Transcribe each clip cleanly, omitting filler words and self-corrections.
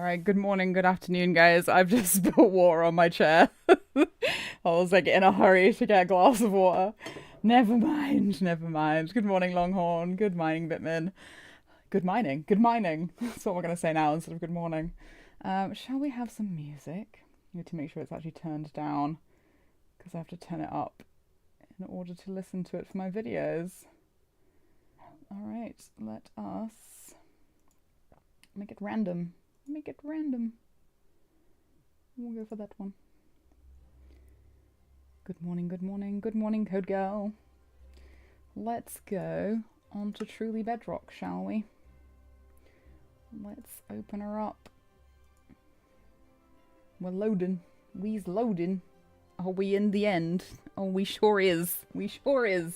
Alright, good morning, good afternoon, guys. I've just spilled water on my chair. I was like in a hurry to get a glass of water. Never mind, never mind. Good morning, Longhorn. Good mining, Bitman. Good mining, good mining. That's what we're going to say now instead of good morning. Shall we have some music? I need to make sure it's actually turned down because I have to turn it up in order to listen to it for my videos. Alright, let us make it random. Make it random. We'll go for that one. Good morning, good morning, good morning, Code Girl. Let's go on to Truly Bedrock, shall we? Let's open her up. We're loading. We's loading. Are we in the end? Oh, we sure is. We sure is.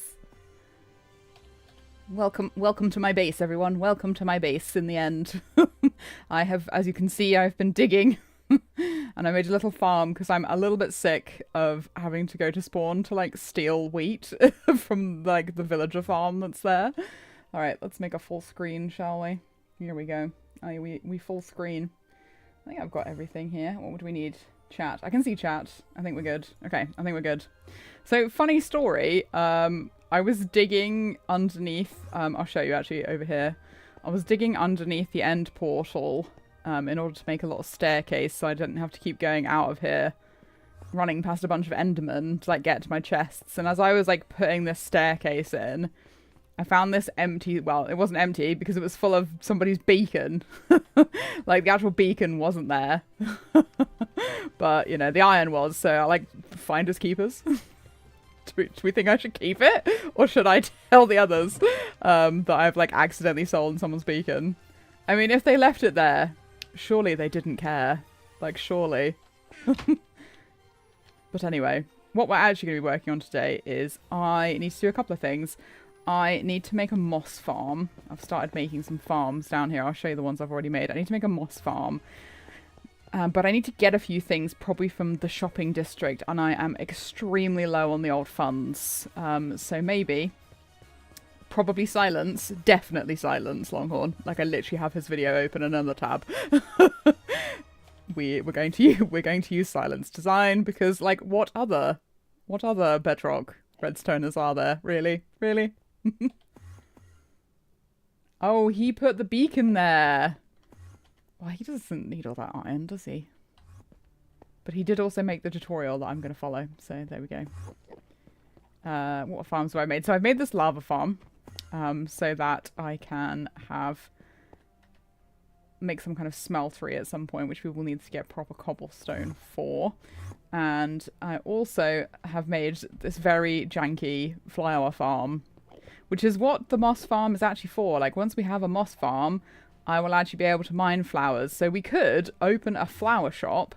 Welcome to my base, everyone. Welcome to my base in the end. I have, as you can see, I've been digging and I made a little farm because I'm a little bit sick of having to go to spawn to like steal wheat from like the villager farm that's there. All right, let's make a full screen, shall we? Here we go. Oh, we full screen. I think I've got everything here. What would we need? Chat. I can see chat. I think we're good. Okay, I think we're good. So, funny story. I was digging underneath, I'll show you actually over here. I was digging underneath the end portal in order to make a little staircase so I didn't have to keep going out of here, running past a bunch of endermen to like get to my chests. And as I was like putting this staircase in, I found this empty, well, it wasn't empty because it was full of somebody's beacon. Like the actual beacon wasn't there. But, you know, the iron was, so I like finders keepers. Do we think I should keep it? Or should I tell the others that I've like accidentally stolen someone's beacon? I mean, if they left it there, surely they didn't care. Like, surely. But anyway, what we're actually going to be working on today is I need to do a couple of things. I need to make a moss farm. I've started making some farms down here. I'll show you the ones I've already made. I need to make a moss farm. But I need to get a few things probably from the shopping district, and I am extremely low on the old funds. So maybe, probably silence, definitely silence, Longhorn. Like I literally have his video open in another tab. we're going to use silence design because like what other Bedrock Redstoners are there? Really? Oh, he put the beacon there. Well, he doesn't need all that iron, does he? But he did also make the tutorial that I'm going to follow. So there we go. What farms have I made? So I've made this lava farm so that I can make some kind of smeltery at some point, which we will need to get proper cobblestone for. And I also have made this very janky flower farm, which is what the moss farm is actually for. Like once we have a moss farm, I will actually be able to mine flowers. So we could open a flower shop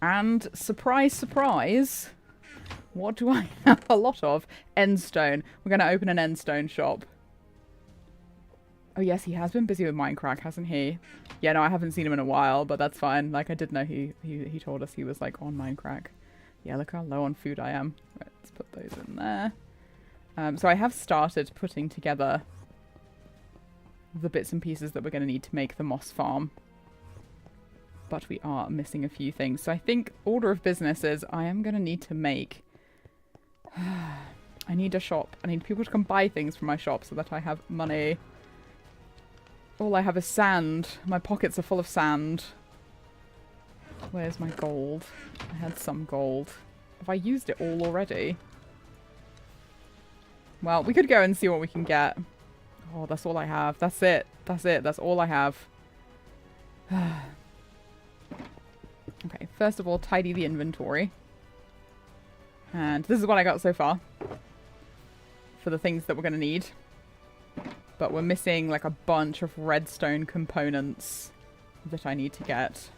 and surprise, surprise, what do I have a lot of? ENDSTONE. We're going to open an ENDSTONE shop. Oh yes, he has been busy with Minecraft, hasn't he? Yeah, no, I haven't seen him in a while, but that's fine. Like I did know he told us he was like on Minecraft. Yeah, look how low on food I am. Right, let's put those in there. So I have started putting together the bits and pieces that we're going to need to make the moss farm. But we are missing a few things. So I think order of business is I am going to need to make... I need a shop. I need people to come buy things from my shop so that I have money. All I have is sand. My pockets are full of sand. Where's my gold? I had some gold. Have I used it all already? Well, we could go and see what we can get. Oh, that's all I have. That's it. That's it. That's all I have. Okay, first of all, tidy the inventory. And this is what I got so far. For the things that we're going to need. But we're missing like a bunch of redstone components that I need to get.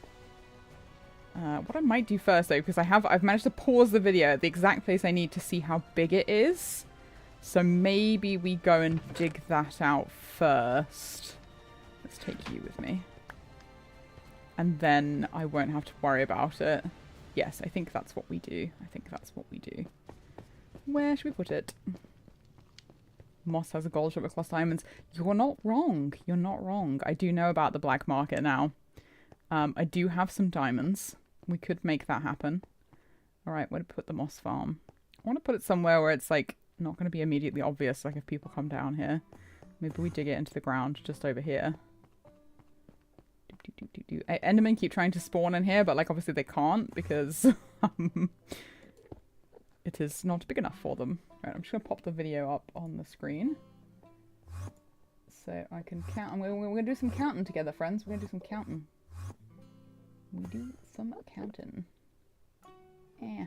What I might do first though, because I've managed to pause the video at the exact place I need to see how big it is. So maybe we go and dig that out first. Let's take you with me. And then I won't have to worry about it. Yes, I think that's what we do. Where should we put it? Moss has a gold shop with lost diamonds. You're not wrong. I do know about the black market now. I do have some diamonds. We could make that happen. All right, where to put the moss farm? I want to put it somewhere where it's like not going to be immediately obvious, like if people come down here. Maybe we dig it into the ground just over here. Endermen keep trying to spawn in here, but like obviously they can't because it is not big enough for them. Right, I'm just going to pop the video up on the screen. So I can count. We're going to do some counting together, friends. We're going to do some counting. We do some counting. Yeah.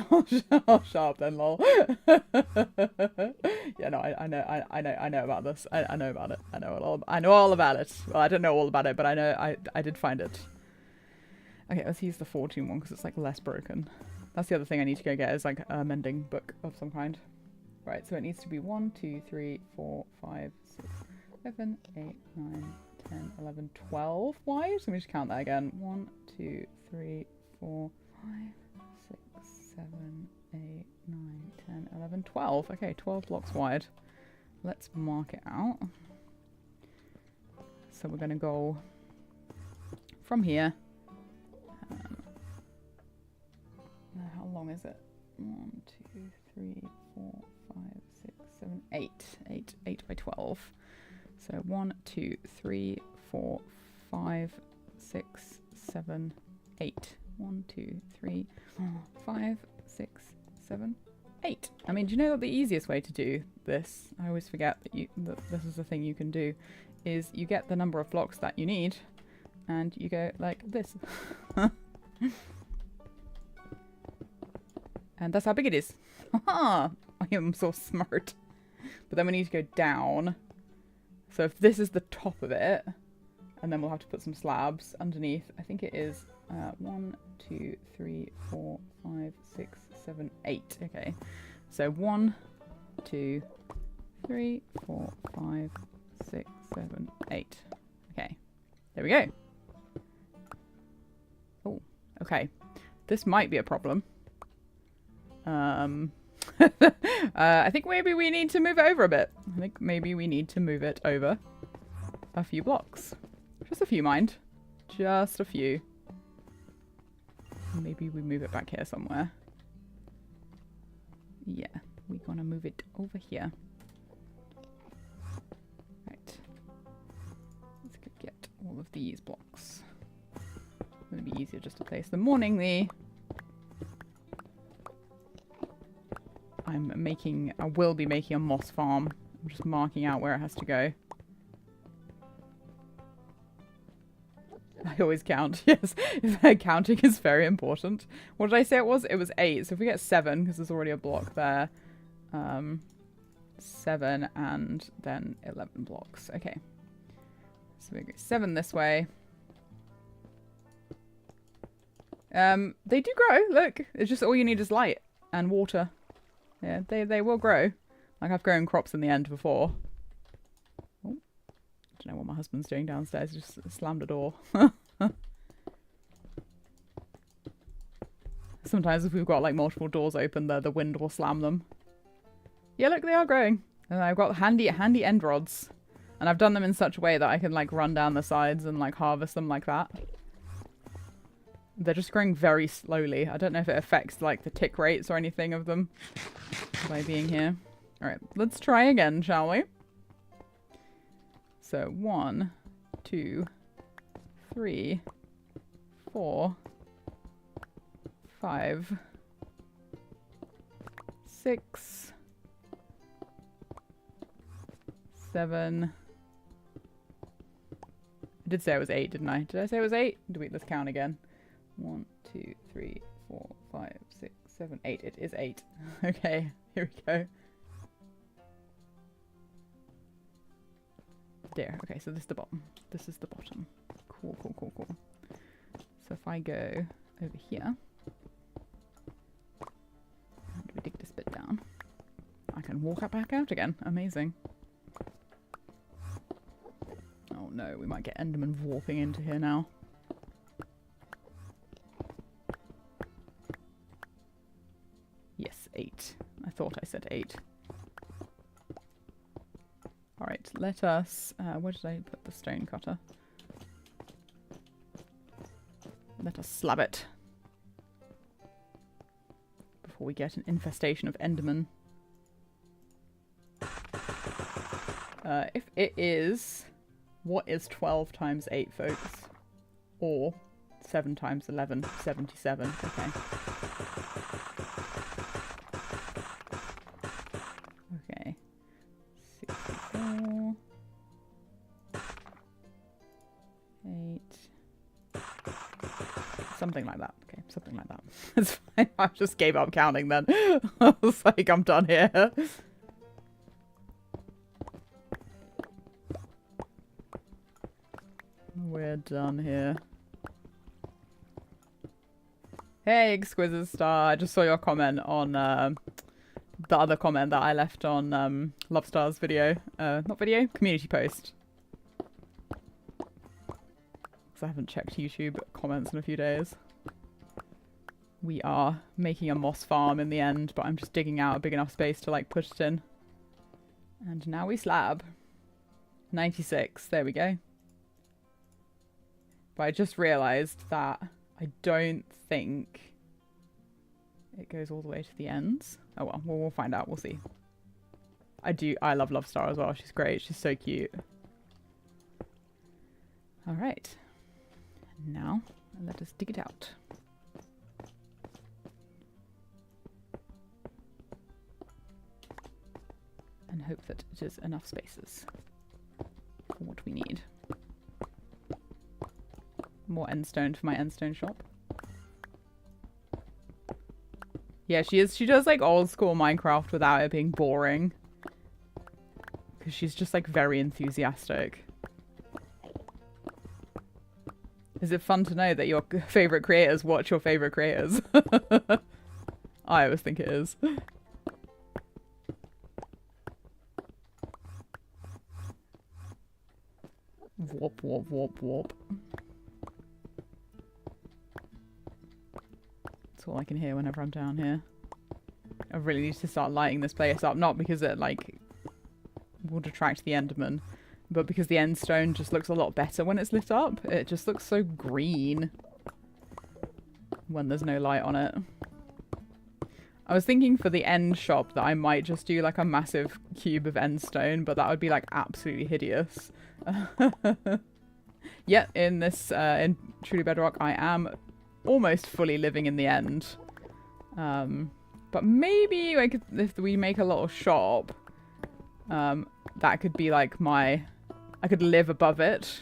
Oh, shut up then, lol. Yeah, no, I know about this. I know about it. I know all about it. Well, I don't know all about it, but I know I did find it. Okay, let's use the 14 one because it's like less broken. That's the other thing I need to go get is like a mending book of some kind. Right, so it needs to be 1, 2, 3, 4, 5, 6, 7, 8, 9, 10, 11, 12 wide. Let me just count that again. 1, 2, 3, 4, 5, 6, 7, 8, 9, 10, 11, 12. Okay, 12 blocks wide. Let's mark it out. So we're going to go from here. How long is it? 1, 2, 3, 4, 5, 6, 7, 8. 8 by 12. So 1, 2, 3, 4, 5, 6, 7, 8. 1, 2, 3, 4, 5, 6, 7, 8. I mean, do you know what the easiest way to do this? I always forget that this is the thing you can do. Is you get the number of blocks that you need, and you go like this. And that's how big it is. I am so smart. But then we need to go down. So if this is the top of it, and then we'll have to put some slabs underneath. I think it is 1, 2, 3, 4, 5, 6, 7, 8. Okay. So 1, 2, 3, 4, 5, 6, 7, 8. Okay. There we go. Oh, okay. This might be a problem. I think maybe we need to move it over a bit. I think maybe we need to move it over a few blocks. Just a few, mind. Just a few. Maybe we move it back here somewhere. Yeah, we're gonna move it over here. Right. Let's go get all of these blocks. It's gonna be easier just to place them morningly. I will be making a moss farm. I'm just marking out where it has to go. I always count, yes. Counting is very important. What did I say it was? It was 8. So if we get 7, because there's already a block there. 7 and then 11 blocks. Okay. So we go 7 this way. They do grow, look. It's just all you need is light and water. Yeah, they will grow. Like I've grown crops in the end before. Oh, I don't know what my husband's doing downstairs. He just slammed a door. Sometimes if we've got like multiple doors open, the wind will slam them. Yeah, look, they are growing. And I've got handy end rods. And I've done them in such a way that I can like run down the sides and like harvest them like that. They're just growing very slowly. I don't know if it affects like the tick rates or anything of them by being here. All right, let's try again, shall we? So 1, 2, 3, 4, 5, 6, 7. I did say it was 8, didn't I? Did I say it was 8? Let's count again. 1, 2, 3, 4, 5, 6, 7, 8. It is 8. Okay, here we go. There. Okay, so this is the bottom. This is the bottom. Cool, cool, cool, cool. So if I go over here, and we dig this bit down, I can walk back out again. Amazing. Oh no, we might get Enderman warping into here now. Yes, 8. I thought I said 8. Alright, let us... where did I put the stone cutter? let us slab it. Before we get an infestation of Endermen. If it is... What is 12 times 8, folks? Or 7 times 11, 77. Okay. Okay. 64. 8. Something like that. Okay, something like that. It's fine. I just gave up counting then. I was like, I'm done here. We're done here. Hey, Exquisite Star. I just saw your comment on the other comment that I left on Love Star's video. Not video, community post. Because I haven't checked YouTube comments in a few days. We are making a moss farm in the end, but I'm just digging out a big enough space to like put it in. And now we slab. 96. There we go. But I just realised that I don't think it goes all the way to the ends. Oh well, we'll find out. We'll see. I love Love Star as well. She's great. She's so cute. Alright. Now, let us dig it out. And hope that it is enough spaces for what we need. More endstone for my endstone shop. Yeah, she does like old school Minecraft without it being boring. Because she's just like very enthusiastic. Is it fun to know that your favourite creators watch your favourite creators? I always think it is. Warp, warp, warp, warp. That's all I can hear whenever I'm down here. I really need to start lighting this place up. Not because it, like, would attract the Enderman, but because the endstone just looks a lot better when it's lit up. It just looks so green when there's no light on it. I was thinking for the end shop that I might just do, like, a massive cube of endstone, but that would be, like, absolutely hideous. Yeah, in this, in Truly Bedrock, I am almost fully living in the end. But maybe like if we make a little shop, that could be like I could live above it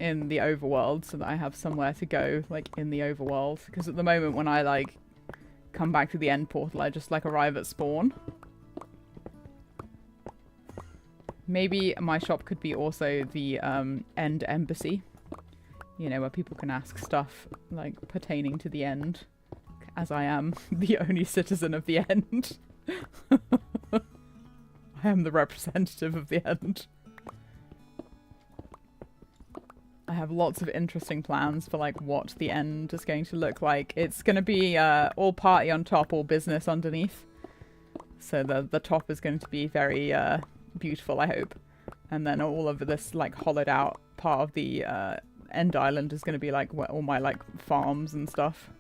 in the overworld so that I have somewhere to go like in the overworld. Because at the moment when I like come back to the end portal, I just like arrive at spawn. Maybe my shop could be also the end embassy. You know, where people can ask stuff, like, pertaining to the end. As I am the only citizen of the end. I am the representative of the end. I have lots of interesting plans for, like, what the end is going to look like. It's going to be all party on top, all business underneath. So the top is going to be very beautiful, I hope. And then all of this, like, hollowed out part of the end island is going to be like where all my like farms and stuff.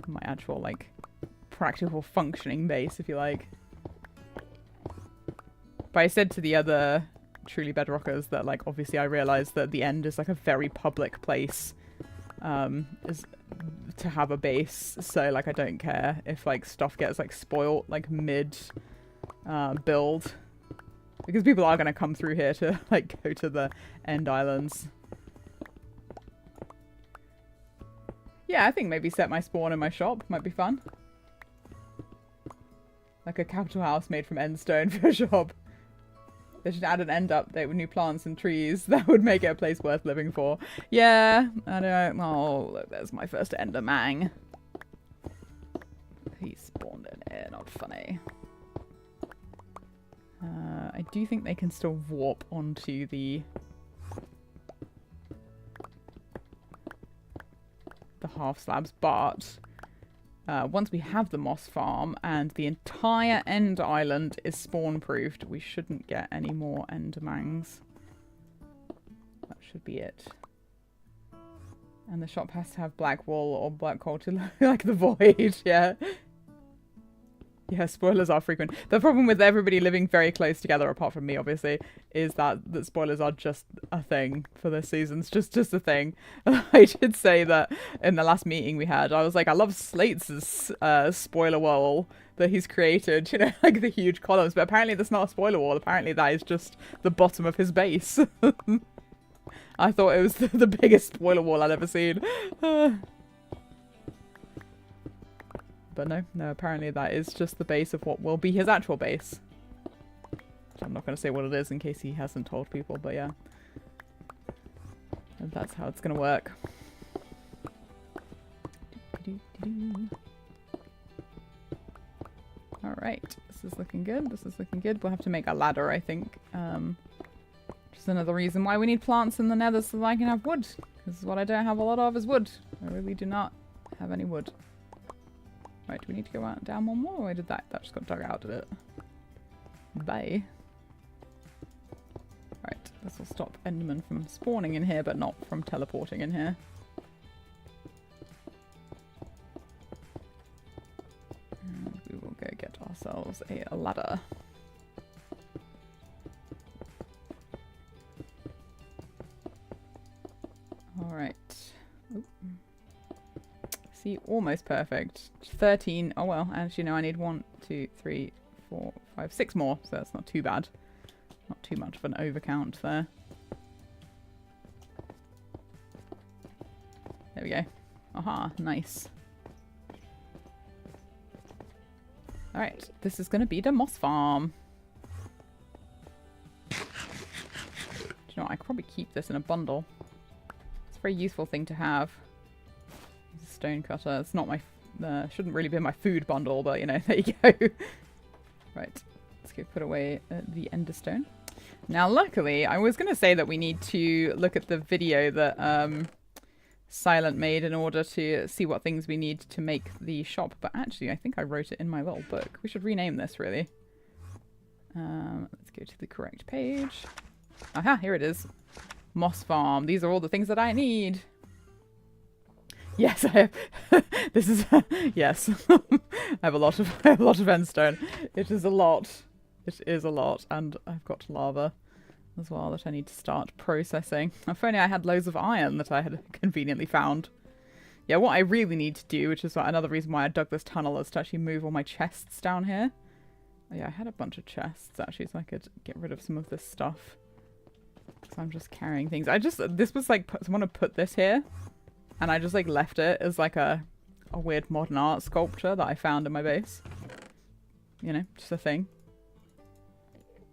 My actual like practical functioning base, if you like. But I said to the other Truly Bedrockers that like obviously I realised that the end is like a very public place is to have a base, so like I don't care if like stuff gets like spoilt like mid build. Because people are going to come through here to, like, go to the end islands. Yeah, I think maybe set my spawn in my shop. Might be fun. Like a capital house made from endstone for a shop. They should add an end update with new plants and trees. That would make it a place worth living for. Yeah, I don't... Oh, look, there's my first enderman. He spawned in here. Not funny. I do think they can still warp onto the half slabs, but once we have the moss farm and the entire end island is spawn proofed, we shouldn't get any more endermangs. That should be it. And the shop has to have black wool or black coal to look like the void. Yeah. Yeah, spoilers are frequent. The problem with everybody living very close together, apart from me, obviously, is that spoilers are just a thing for this season. It's just a thing. I did say that in the last meeting we had. I was like, I love Slate's spoiler wall that he's created, you know, like the huge columns. But apparently that's not a spoiler wall. Apparently that is just the bottom of his base. I thought it was the biggest spoiler wall I'd ever seen. But no, apparently that is just the base of what will be his actual base. I'm not going to say what it is in case he hasn't told people, but yeah. And that's how it's going to work. Alright, this is looking good, this is looking good. We'll have to make a ladder, I think. Just another reason why we need plants in the nether so that I can have wood. Because what I don't have a lot of is wood. I really do not have any wood. Right, do we need to go out down one more? Or did that just got dug out, did it? Bye. Right, this will stop Enderman from spawning in here, but not from teleporting in here. And we will go get ourselves a ladder. Alright. See, almost perfect. 13. Oh well, actually no, I need 1, 2, 3, 4, 5, 6 more, so that's not too bad. Not too much of an overcount there. There we go. Aha, nice. Alright, this is going to be the moss farm. Do you know what? I could probably keep this in a bundle. It's a very useful thing to have. Stone cutter. It's not my... shouldn't really be my food bundle, but, you know, there you go. Right. Let's go put away the ENDSTONE. Now, luckily, I was going to say that we need to look at the video that Silent made in order to see what things we need to make the shop, but actually, I think I wrote it in my little book. We should rename this, really. Let's go to the correct page. Aha, here it is. Moss Farm. These are all the things that I need. Yes, I have. This is yes. I have a lot of ENDSTONE. It is a lot. It is a lot, and I've got lava as well that I need to start processing. If only I had loads of iron that I had conveniently found. Yeah, what I really need to do, which is another reason why I dug this tunnel, is to actually move all my chests down here. Oh, yeah, I had a bunch of chests actually, so I could get rid of some of this stuff. So I'm just carrying things. This was like someone had put this here. And I just like left it as like a weird modern art sculpture that I found in my base. You know, just a thing.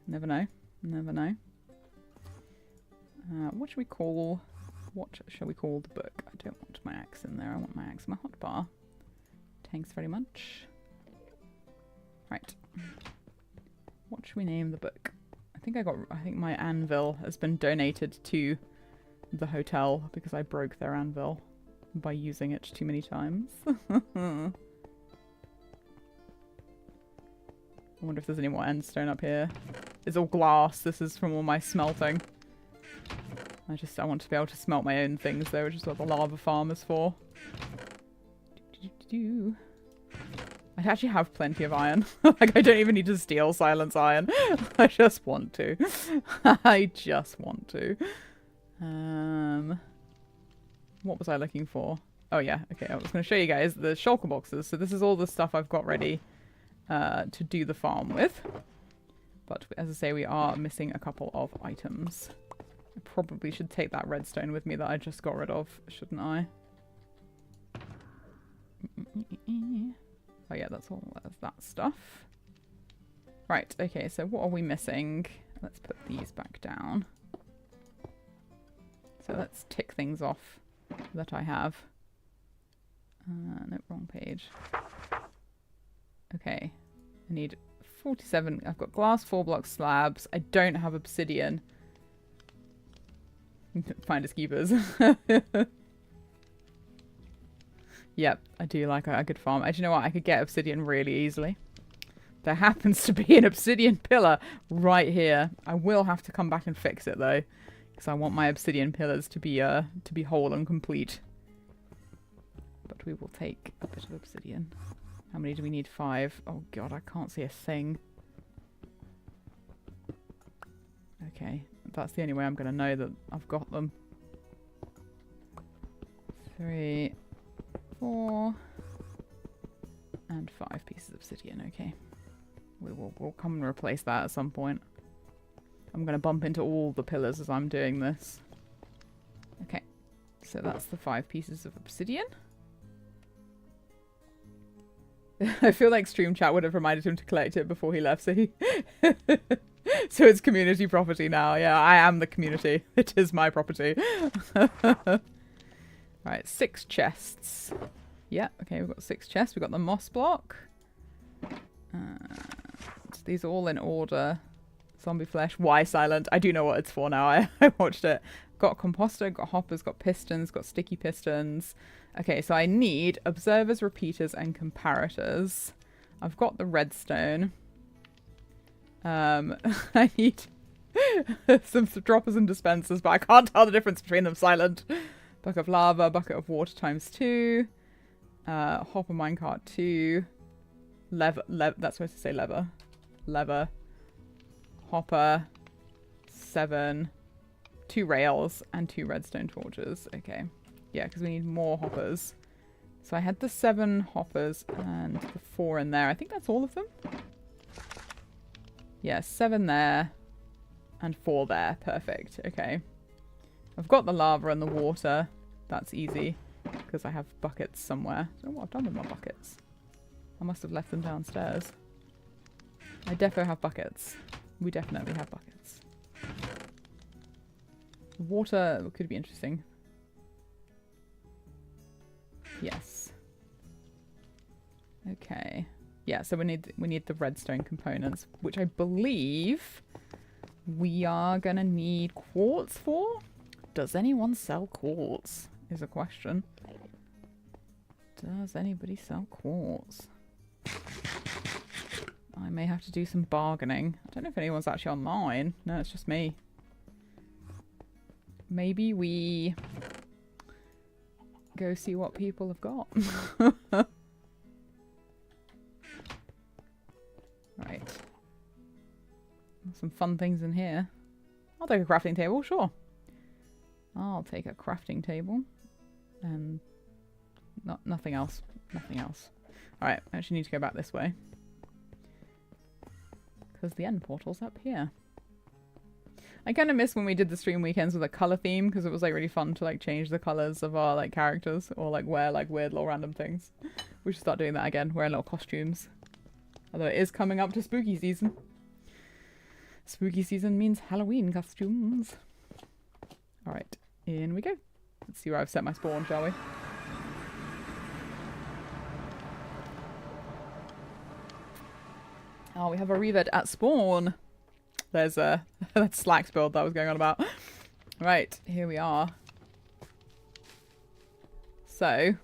Never know. Never know. What shall we call the book? I don't want my axe in there. I want my axe in my hotbar. Thanks very much. Right. What should we name the book? I think my anvil has been donated to the hotel because I broke their anvil by using it too many times. I wonder if there's any more ENDSTONE up here. It's all glass. This is from all my smelting. I want to be able to smelt my own things though, which is what the lava farm is for. I actually have plenty of iron. Like, I don't even need to steal Silence iron. I just want to. I just want to. What was I looking for? Oh yeah, okay, I was going to show you guys the shulker boxes. So this is all the stuff I've got ready to do the farm with. But as I say, we are missing a couple of items. I probably should take that redstone with me that I just got rid of, shouldn't I? Oh yeah, that's all that stuff. Right, okay, so what are we missing? Let's put these back down. So let's tick things off that I have. No, wrong page. Okay, I need 47. I've got glass 4-block slabs. I don't have obsidian. Finders keepers. Yep, I do like a good farm. Actually, you know what? I could get obsidian really easily. There happens to be an obsidian pillar right here. I will have to come back and fix it though, because I want my obsidian pillars to be whole and complete. but we will take a bit of obsidian. How many do we need? 5. Oh god, I can't see a thing. Okay, that's the only way I'm going to know that I've got them. 3, 4, and 5 pieces of obsidian. Okay, we'll come and replace that at some point. I'm going to bump into all the pillars as I'm doing this. Okay, so that's the 5 pieces of obsidian. I feel like Stream Chat would have reminded him to collect it before he left, so he... So it's community property now. Yeah, I am the community. It is my property. Right, 6 chests. Yeah, okay, we've got 6 chests. We've got the moss block. So these are all in order. Zombie flesh. Why silent? I do know what it's for now. I watched it. Got composter, got hoppers, got pistons, got sticky pistons. Okay, so I need observers, repeaters, and comparators. I've got the redstone. I need some droppers and dispensers, but I can't tell the difference between them silent. Bucket of lava, bucket of water times 2. Hopper minecart 2. Lever, that's supposed to say lever. Lever. Hopper. 7. 2 rails and 2 redstone torches. Okay. Yeah, because we need more hoppers. So I had the 7 hoppers and the 4 in there. I think that's all of them. Yeah, 7 there and 4 there. Perfect. Okay. I've got the lava and the water. That's easy because I have buckets somewhere. I don't know what I've done with my buckets. I must have left them downstairs. I defo have buckets. We definitely have buckets. Water could be interesting. Yes. Okay. Yeah, so we need the redstone components, which I believe we are gonna need quartz for. Does anyone sell quartz? Is a question. Does anybody sell quartz? I may have to do some bargaining. I don't know if anyone's actually online. No, it's just me. Maybe we go see what people have got. Right. Some fun things in here. I'll take a crafting table, sure. I'll take a crafting table. And nothing else. Nothing else. Alright, I actually need to go back this way. Because the end portal's up here. I kind of miss when we did the stream weekends with a colour theme, because it was like really fun to like change the colours of our like characters, or like wear like weird little random things. We should start doing that again, wearing little costumes. Although it is coming up to spooky season. Spooky season means Halloween costumes. Alright, in we go. Let's see where I've set my spawn, shall we? Oh, we have a revet at spawn. There's a that slacks build that I was going on about. Right, here we are. So,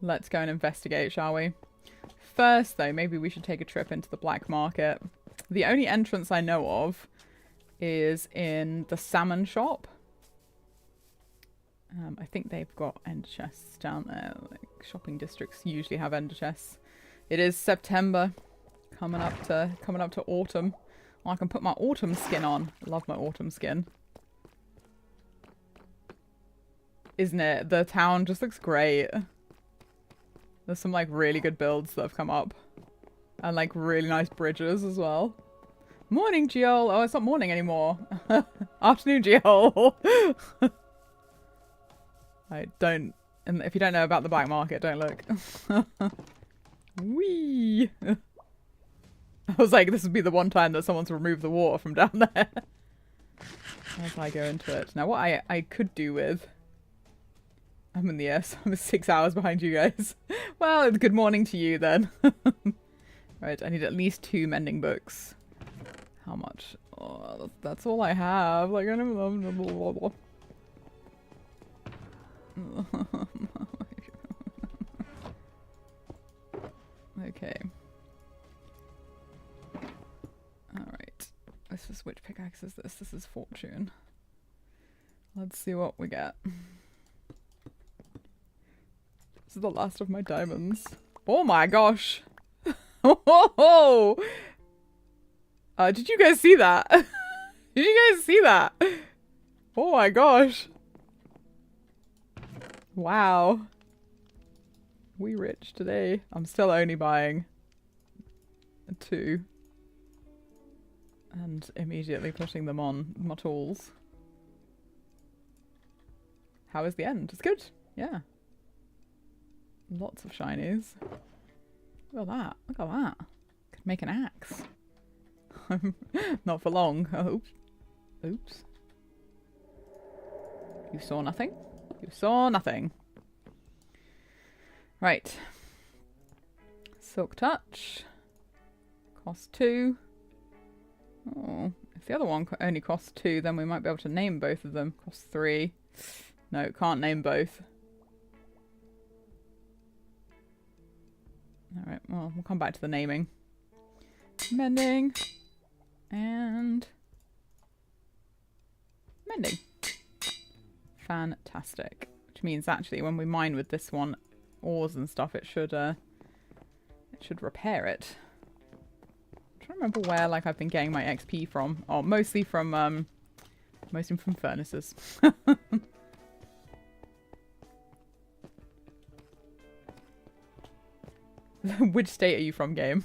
let's go and investigate, shall we? First, though, maybe we should take a trip into the black market. The only entrance I know of is in the salmon shop. I think they've got ender chests down there. Like, shopping districts usually have ender chests. It is September, coming up to autumn. Oh, I can put my autumn skin on. I love my autumn skin. Isn't it? The town just looks great. There's some like really good builds that have come up. And like really nice bridges as well. Morning, Geol. Oh, it's not morning anymore. Afternoon, Geol. And if you don't know about the black market, don't look. Whee! I was like, this would be the one time that someone's removed the water from down there. As I go into it. Now, what I could do with... I'm in the air, so I'm 6 hours behind you guys. Well, good morning to you then. Right, I need at least 2 mending books. How much? Oh, that's all I have. Like, I don't know. Okay. Alright. Which pickaxe is this? This is fortune. Let's see what we get. This is the last of my diamonds. Oh my gosh. Oh, did you guys see that? Did you guys see that? Oh my gosh. Wow. We rich today. I'm still only buying 2. And immediately putting them on my tools. How is the end? It's good. Yeah. Lots of shinies. Look at that. Look at that. Could make an axe. Not for long. Oh, oops. You saw nothing? You saw nothing. Right. Silk Touch. Cost 2. Oh, if the other one only costs 2, then we might be able to name both of them. Costs 3. No, can't name both. Alright, well, we'll come back to the naming. Mending. And... mending. Fantastic. Which means, actually, when we mine with this one, ores and stuff, it should repair it. I'm trying to remember where, like, I've been getting my XP from. Oh, mostly from furnaces. Which state are you from, game?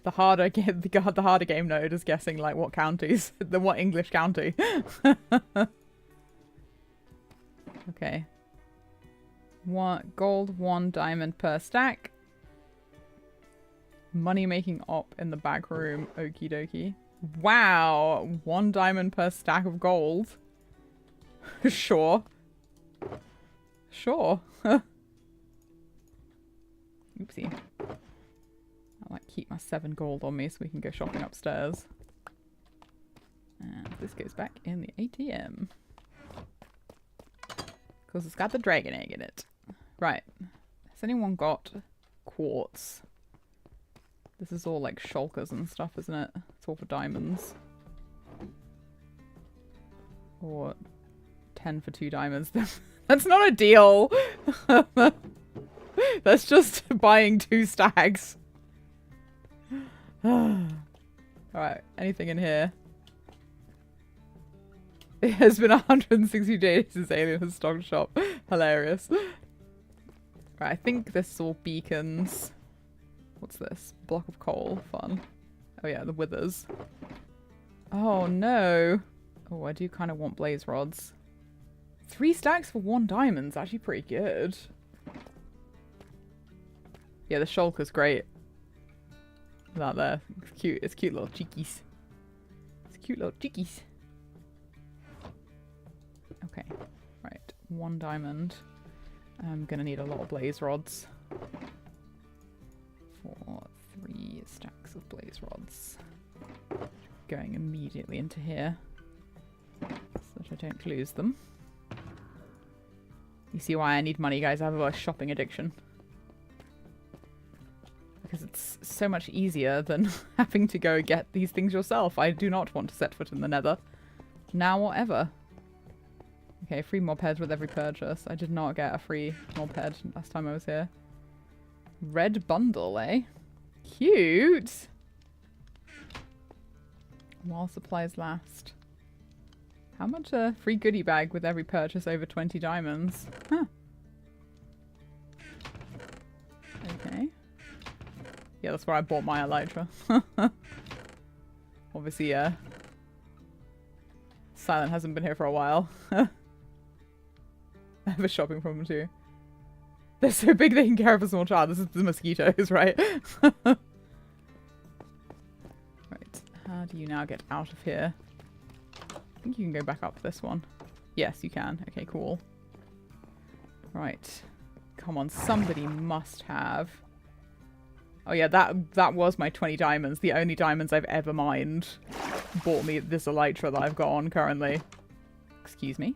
The harder game node is guessing like what counties, what English county. Okay. 1 gold, 1 diamond per stack. Money making op in the back room. Okie dokie. Wow, 1 diamond per stack of gold. Sure. Sure. Oopsie. I might keep my 7 gold on me so we can go shopping upstairs. And this goes back in the ATM. Because it's got the dragon egg in it. Right. Has anyone got quartz? This is all like shulkers and stuff, isn't it? It's all for diamonds. Or 10 for 2 diamonds. That's not a deal! That's just buying 2 stacks. Alright, anything in here? It has been 160 days since Alien has stocked shop. Hilarious. Right, I think this is all beacons. What's this? Block of coal. Fun. Oh yeah, the withers. Oh no. Oh, I do kind of want blaze rods. 3 stacks for 1 diamond's actually pretty good. Yeah, the shulker's great. That there. It's cute. It's cute little cheekies. It's cute little cheekies. Okay. Right. 1 diamond. I'm gonna need a lot of blaze rods. For 3 stacks of blaze rods. Going immediately into here. So that I don't lose them. You see why I need money, guys? I have a shopping addiction. Because it's so much easier than having to go get these things yourself. I do not want to set foot in the nether. Now or ever. Okay, free mob heads with every purchase. I did not get a free mob head last time I was here. Red bundle, eh? Cute! While supplies last. How much a free goodie bag with every purchase over 20 diamonds? Huh. Okay. Yeah, that's where I bought my elytra. Obviously, Silent hasn't been here for a while. I have a shopping problem too. They're so big they can carry up a small child. This is the mosquitoes, right? Right. How do you now get out of here? I think you can go back up this one. Yes, you can. Okay, cool. Right. Come on, somebody must have... Oh yeah, that was my 20 diamonds. The only diamonds I've ever mined bought me this elytra that I've got on currently. Excuse me.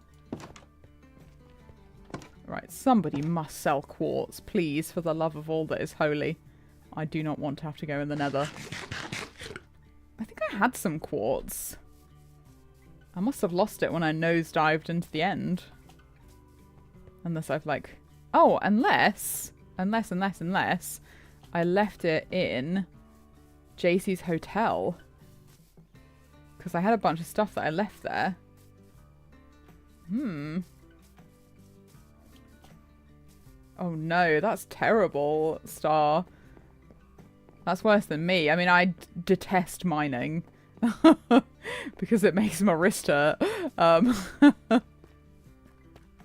Right, somebody must sell quartz, please, for the love of all that is holy. I do not want to have to go in the nether. I think I had some quartz. I must have lost it when I nosedived into the end. Unless I've like... Oh, unless I left it in JC's hotel. Because I had a bunch of stuff that I left there. Oh no, that's terrible, Star. That's worse than me. I mean, I detest mining. Because it makes my wrist hurt.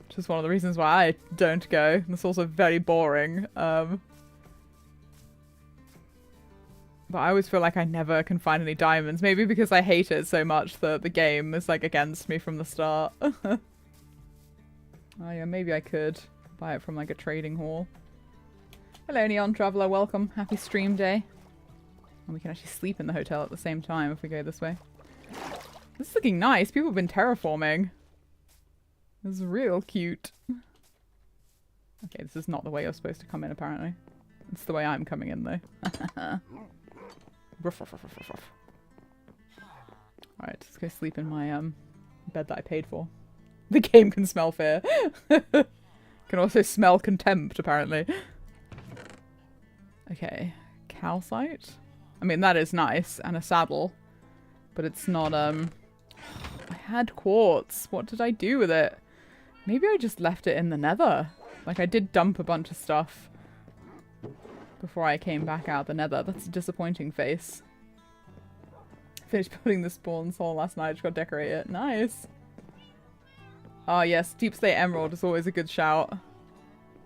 Which is one of the reasons why I don't go. And it's also very boring. But I always feel like I never can find any diamonds. Maybe because I hate it so much that the game is like against me from the start. Oh yeah, maybe I could buy it from like a trading hall. Hello Neon Traveller, welcome. Happy stream day. And we can actually sleep in the hotel at the same time if we go this way. This is looking nice. People have been terraforming. This is real cute. Okay, this is not the way you're supposed to come in apparently. It's the way I'm coming in though. Ruff, ruff, ruff, ruff, ruff. Alright, let's go sleep in my bed that I paid for. The game can smell fear. Can also smell contempt, apparently. Okay, calcite. I mean, that is nice. And a saddle. But it's not, I had quartz. What did I do with it? Maybe I just left it in the nether. Like, I did dump a bunch of stuff before I came back out the nether. That's a disappointing face. Finished building the spawn soul last night. Just got to decorate it. Nice. Oh yes, Deep Slate Emerald is always a good shout.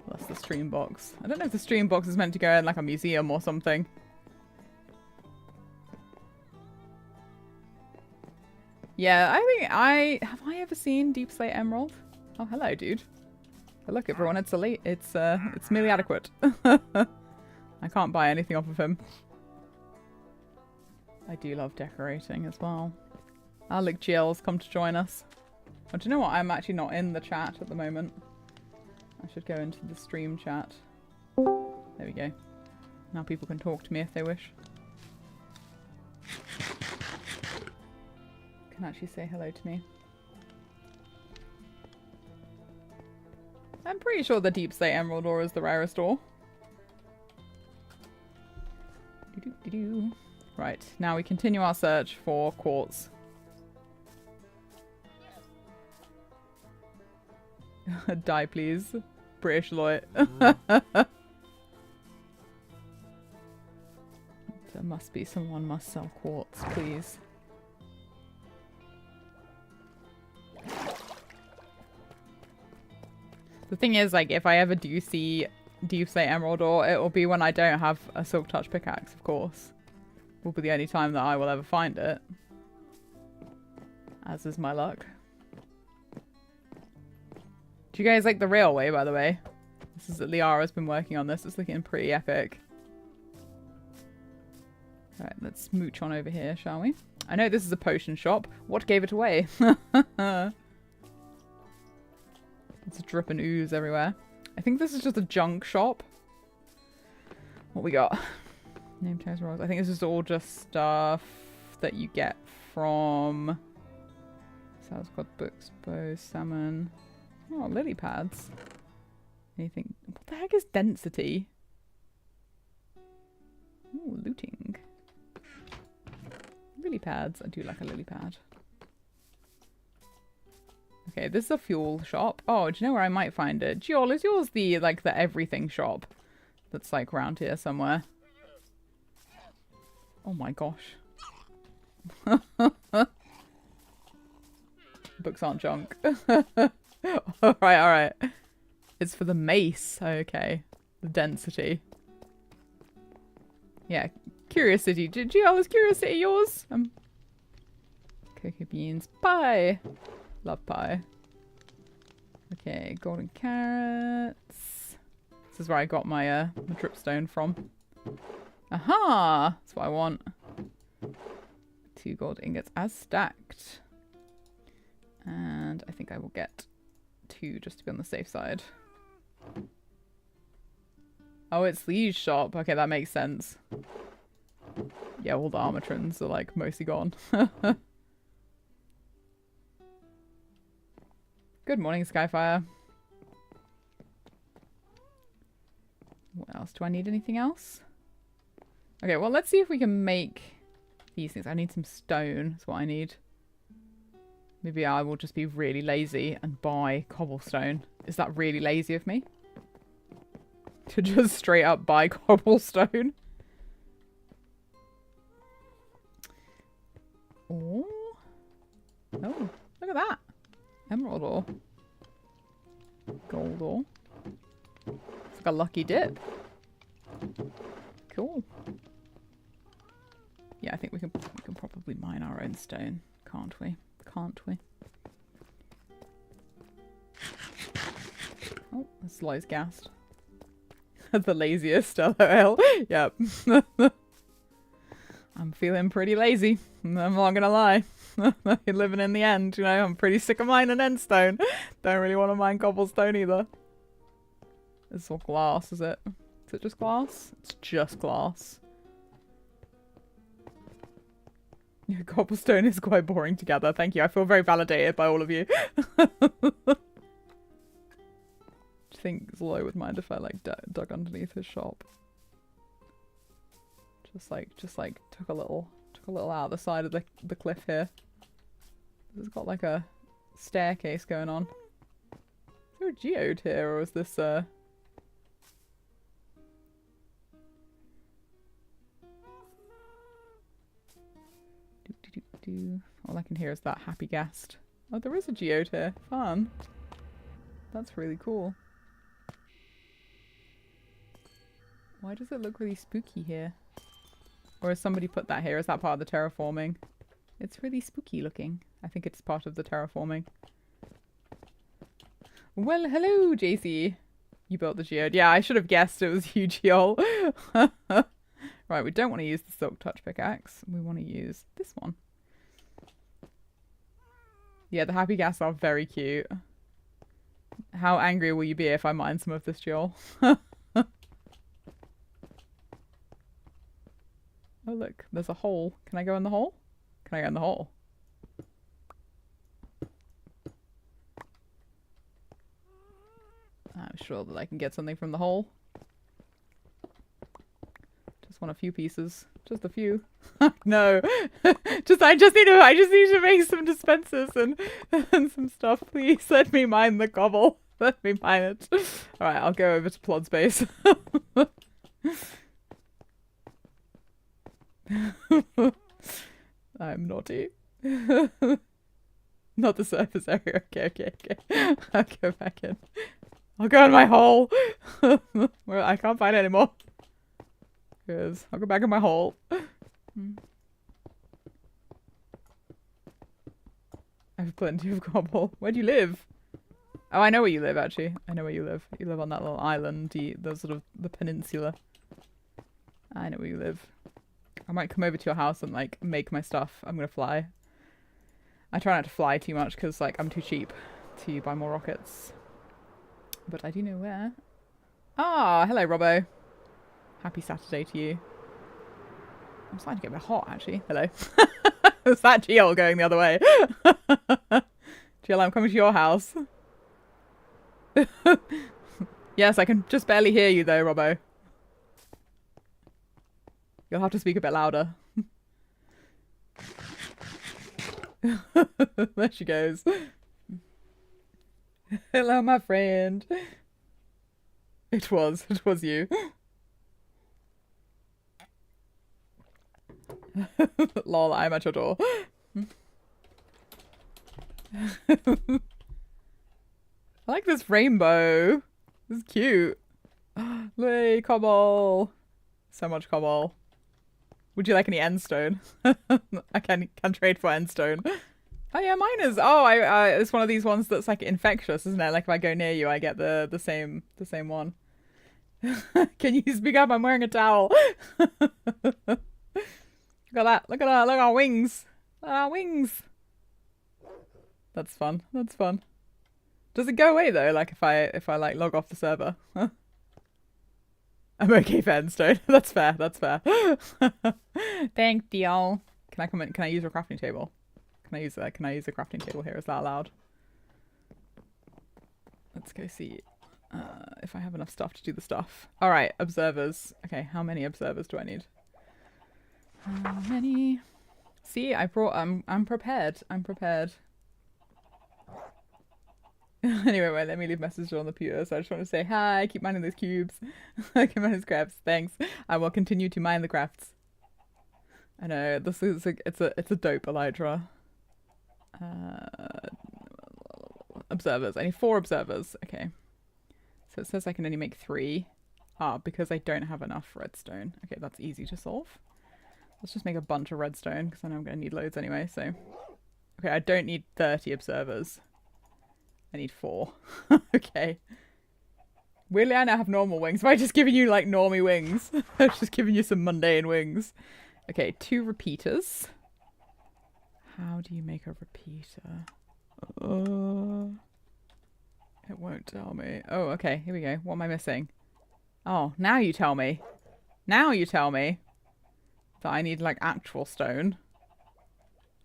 That's the stream box. I don't know if the stream box is meant to go in like a museum or something. Yeah, I think have I ever seen Deep Slate Emerald? Oh, hello, dude. But look, everyone, it's merely adequate. I can't buy anything off of him. I do love decorating as well. Alec GL's come to join us. Oh, do you know what? I'm actually not in the chat at the moment. I should go into the stream chat. There we go. Now people can talk to me if they wish. Can actually say hello to me. I'm pretty sure the Deep Slate Emerald ore is the rarest ore. Right, now we continue our search for quartz. Die, please. British Lloyd. There must be someone must sell quartz, please. The thing is, like, if I ever do see Deep Slate Emerald ore, it will be when I don't have a Silk Touch pickaxe, of course. Will be the only time that I will ever find it. As is my luck. Do you guys like the railway, by the way? This is Liara's been working on this. It's looking pretty epic. Alright, let's mooch on over here, shall we? I know this is a potion shop. What gave it away? It's a drip and ooze everywhere. I think this is just a junk shop. What we got? Name tags rolls. I think this is all just stuff that you get from... Sal's got books, bows, salmon... Oh, lily pads. Anything? What the heck is density? Ooh, looting. Lily pads. I do like a lily pad. Okay, this is a fuel shop. Oh, do you know where I might find it? Giol, is yours the, like, the everything shop? That's, like, around here somewhere. Oh my gosh. Books aren't junk. Alright. It's for the mace. Okay. The density. Yeah. Curiosity. GL, is Curiosity yours? Cocoa beans. Pie. Love pie. Okay. Golden carrots. This is where I got my, my dripstone from. Aha! That's what I want. 2 gold ingots as stacked. And I think I will get 2 just to be on the safe side. Oh, it's Lee's shop. Okay, that makes sense. Yeah, all the armatrons are like mostly gone. Good morning, Skyfire. What else? Do I need anything else? Okay, well, let's see if we can make these things. I need some stone. That's what I need. Maybe I will just be really lazy and buy cobblestone. Is that really lazy of me? To just straight up buy cobblestone? Oh. Oh, look at that. Emerald ore. Gold ore. It's like a lucky dip. Cool. Yeah, I think we can probably mine our own stone, can't we? Can't we? Oh, this Lo's gassed. The laziest, LOL. Yep. I'm feeling pretty lazy. I'm not gonna lie. You're living in the end, you know. I'm pretty sick of mining endstone. Don't really want to mine cobblestone either. It's all glass, is it? Is it just glass? It's just glass. Yeah, cobblestone is quite boring together. Thank you. I feel very validated by all of you. Do you think Zolo would mind if I like dug underneath his shop? Just like took a little out the side of the cliff here. It's got like a staircase going on. Is there a geode here, or is this all I can hear is that happy guest. Oh, there is a geode here. Fun. That's really cool. Why does it look really spooky here? Or has somebody put that here? Is that part of the terraforming? It's really spooky looking. I think it's part of the terraforming. Well, hello, JC. You built the geode. Yeah, I should have guessed it was you, Geol. Right, we don't want to use the silk touch pickaxe. We want to use this one. Yeah, the happy gas are very cute. How angry will you be if I mine some of this, Geol? Oh look, there's a hole. Can I go in the hole? Can I go in the hole? I'm sure that I can get something from the hole. Just want a few pieces. Just a few. No. I just need to make some dispensers and some stuff. Please let me mine the cobble. Let me mine it. Alright, I'll go over to Plod Space. I'm naughty. Not the surface area. Okay. I'll go back in. I'll go in my hole. Where I can't find it anymore. Because I'll go back in my hole. I have plenty of cobble. Where do you live? Oh, I know where you live, actually. I know where you live. You live on that little island, the sort of the peninsula. I know where you live. I might come over to your house and like make my stuff. I'm gonna fly. I try not to fly too much because like I'm too cheap to buy more rockets. But I do know where. Ah, hello, Robbo. Happy Saturday to you. I'm starting to get a bit hot, actually. Hello. Is that GL going the other way? GL, I'm coming to your house. Yes, I can just barely hear you though, Robbo. You'll have to speak a bit louder. There she goes. Hello, my friend. It was you. Lol, I'm at your door. I like this rainbow. This is cute. Yay, cobble. So much cobble. Would you like any endstone? I can trade for endstone. Oh yeah, mine is. Oh, it's one of these ones that's like infectious, isn't it? Like if I go near you, I get the same one. Can you speak up? I'm wearing a towel. Look at that! Look at that! Look at our wings! Look at our wings! That's fun. That's fun. Does it go away though? Like if I like log off the server? Huh? I'm okay for endstone. That's fair. That's fair. Thank you. Can I come in? Can I use your crafting table? Can I use a crafting table here? Is that allowed? Let's go see if I have enough stuff to do the stuff. All right, observers. Okay, how many observers do I need? How many? See, I brought. I'm prepared. I'm prepared. Anyway, wait, let me leave messages on the computer. So I just want to say hi. Keep mining those cubes. Keep mining those crafts. Thanks. I will continue to mine the crafts. I know this is it's a dope elytra. Observers. I need 4 observers. Okay. So it says I can only make 3. Ah, because I don't have enough redstone. Okay, that's easy to solve. Let's just make a bunch of redstone because I know I'm going to need loads anyway. So, okay, I don't need 30 observers. I need 4. Okay. Weirdly, I now have normal wings. Have I just given you like normie wings? I've just given you some mundane wings. Okay, 2 repeaters. How do you make a repeater? It won't tell me. Oh, okay. Here we go. What am I missing? Oh, now you tell me. Now you tell me that I need like actual stone.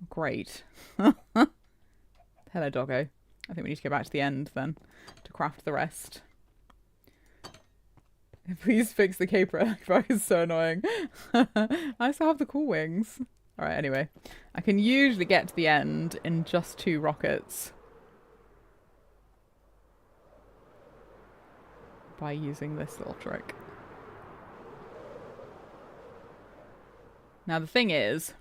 Great. Hello, doggo. I think we need to go back to the end then to craft the rest. Please fix the caper. It's so annoying. I still have the cool wings. Alright, anyway. I can usually get to the end in just 2 rockets. By using this little trick. Now the thing is,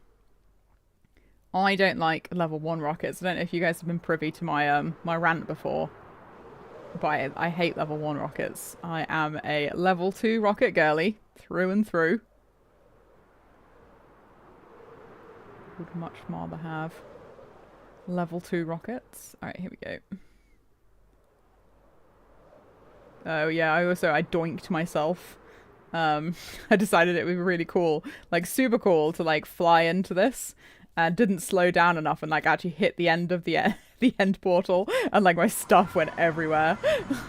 I don't like level 1 rockets. I don't know if you guys have been privy to my my rant before. But I hate level 1 rockets. I am a level 2 rocket girly, through and through. Would much rather have level 2 rockets. Alright, here we go. Oh yeah, I doinked myself. I decided it would be really cool, like super cool to like fly into this. And didn't slow down enough and like actually hit the end of the end portal, and like my stuff went everywhere.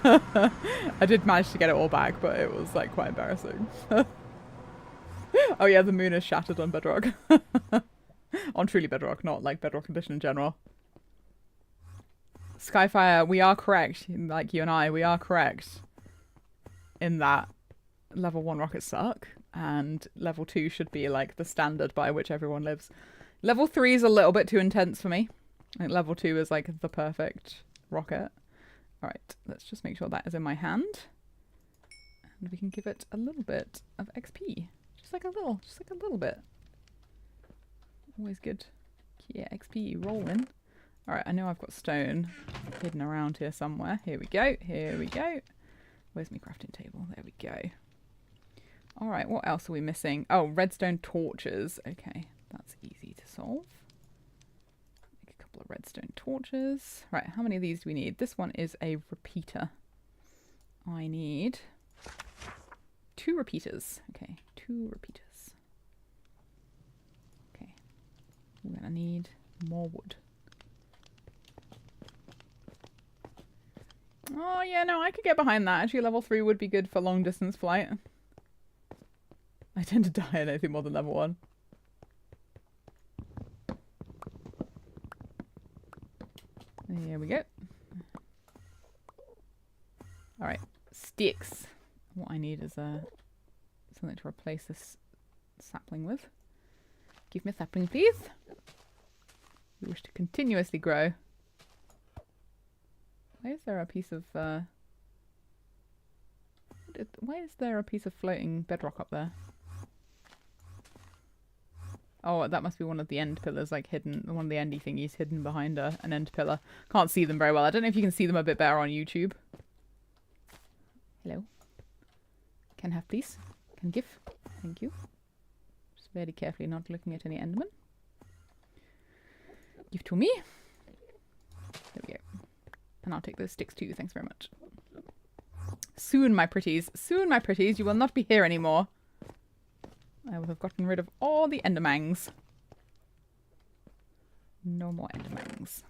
I did manage to get it all back, but it was like quite embarrassing. Oh yeah, the moon is shattered on Bedrock. On truly Bedrock, not like Bedrock Edition in general. Skyfire, we are correct, like you and I, we are correct in that level 1 rockets suck, and level 2 should be like the standard by which everyone lives. Level 3 is a little bit too intense for me. I think level 2 is like the perfect rocket. Alright, let's just make sure that is in my hand. And we can give it a little bit of XP. Just like a little bit. Always good. Yeah, XP rolling. Alright, I know I've got stone hidden around here somewhere. Here we go, here we go. Where's my crafting table? There we go. Alright, what else are we missing? Oh, redstone torches. Okay. That's easy to solve. Make a couple of redstone torches. Right, how many of these do we need? This one is a repeater. I need 2 repeaters. Okay, 2 repeaters. Okay, we're gonna need more wood. Oh yeah, no, I could get behind that. Actually, level 3 would be good for long distance flight. I tend to die at anything more than level 1. Here we go. Alright, sticks. What I need is something to replace this sapling with. Give me a sapling, please. We wish to continuously grow. Why is there a piece of why is there a piece of floating bedrock up there? Oh, that must be one of the end pillars, like hidden, one of the endy thingies hidden behind an end pillar. Can't see them very well. I don't know if you can see them a bit better on YouTube. Hello. Can have, please. Can give. Thank you. Just very carefully not looking at any endermen. Give to me. There we go. And I'll take those sticks too. Thanks very much. Soon, my pretties. Soon, my pretties. You will not be here anymore. I will have gotten rid of all the endermangs. No more endermangs.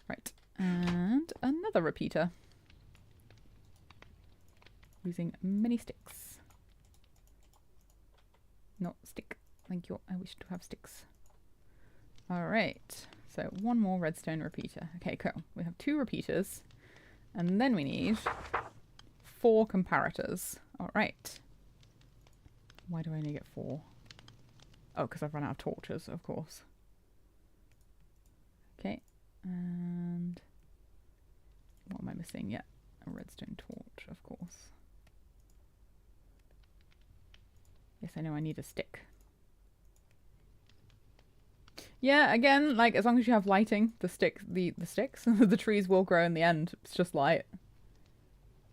Right. And another repeater. Using many sticks. No, stick. Thank you. I wish to have sticks. Alright. So one more redstone repeater. Okay, cool. We have 2 repeaters. And then we need 4 comparators. All right. Why do I only get 4? Oh, because I've run out of torches, of course. Okay. And what am I missing? Yeah, a redstone torch, of course. Yes, I know I need a stick. Yeah, again, like, as long as you have lighting, the sticks, the trees will grow in the end. It's just light.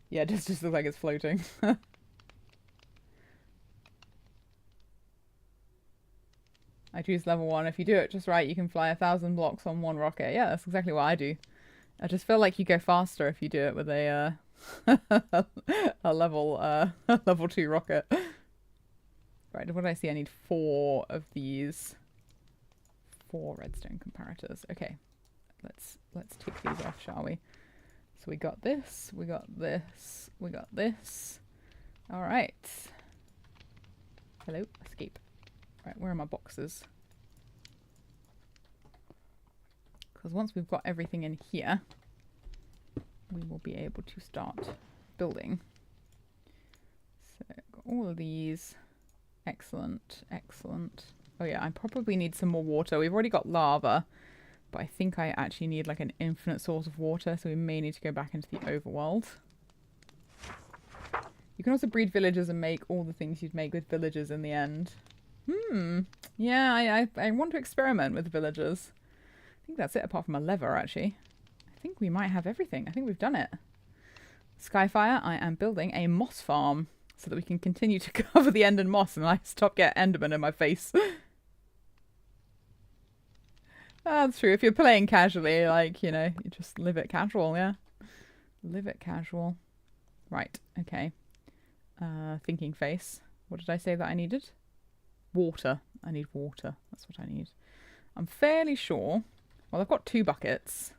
Yeah, it just looks like it's floating. I choose level 1. If you do it just right, you can fly 1,000 blocks on 1 rocket. Yeah, that's exactly what I do. I just feel like you go faster if you do it with a a level 2 rocket. Right, what did I see? I need 4 of these. 4 redstone comparators. Okay, let's tick these off, shall we? So we got this, we got this, we got this. All right. Hello, escape. Right, where are my boxes? Because once we've got everything in here, we will be able to start building. So got all of these. Excellent, excellent. Oh yeah, I probably need some more water. We've already got lava, but I think I actually need like an infinite source of water, so we may need to go back into the overworld. You can also breed villagers and make all the things you'd make with villagers in the end. Yeah, I want to experiment with villagers. I think that's it, apart from a lever, actually. I think we might have everything. I think we've done it. Skyfire, I am building a moss farm so that we can continue to cover the end in moss and I stop getting enderman in my face. That's true. If you're playing casually, like, you know, you just live it casual, yeah? Live it casual. Right, okay. Thinking face. What did I say that I needed? Water. I need water. That's what I need. I'm fairly sure. Well, I've got 2 buckets.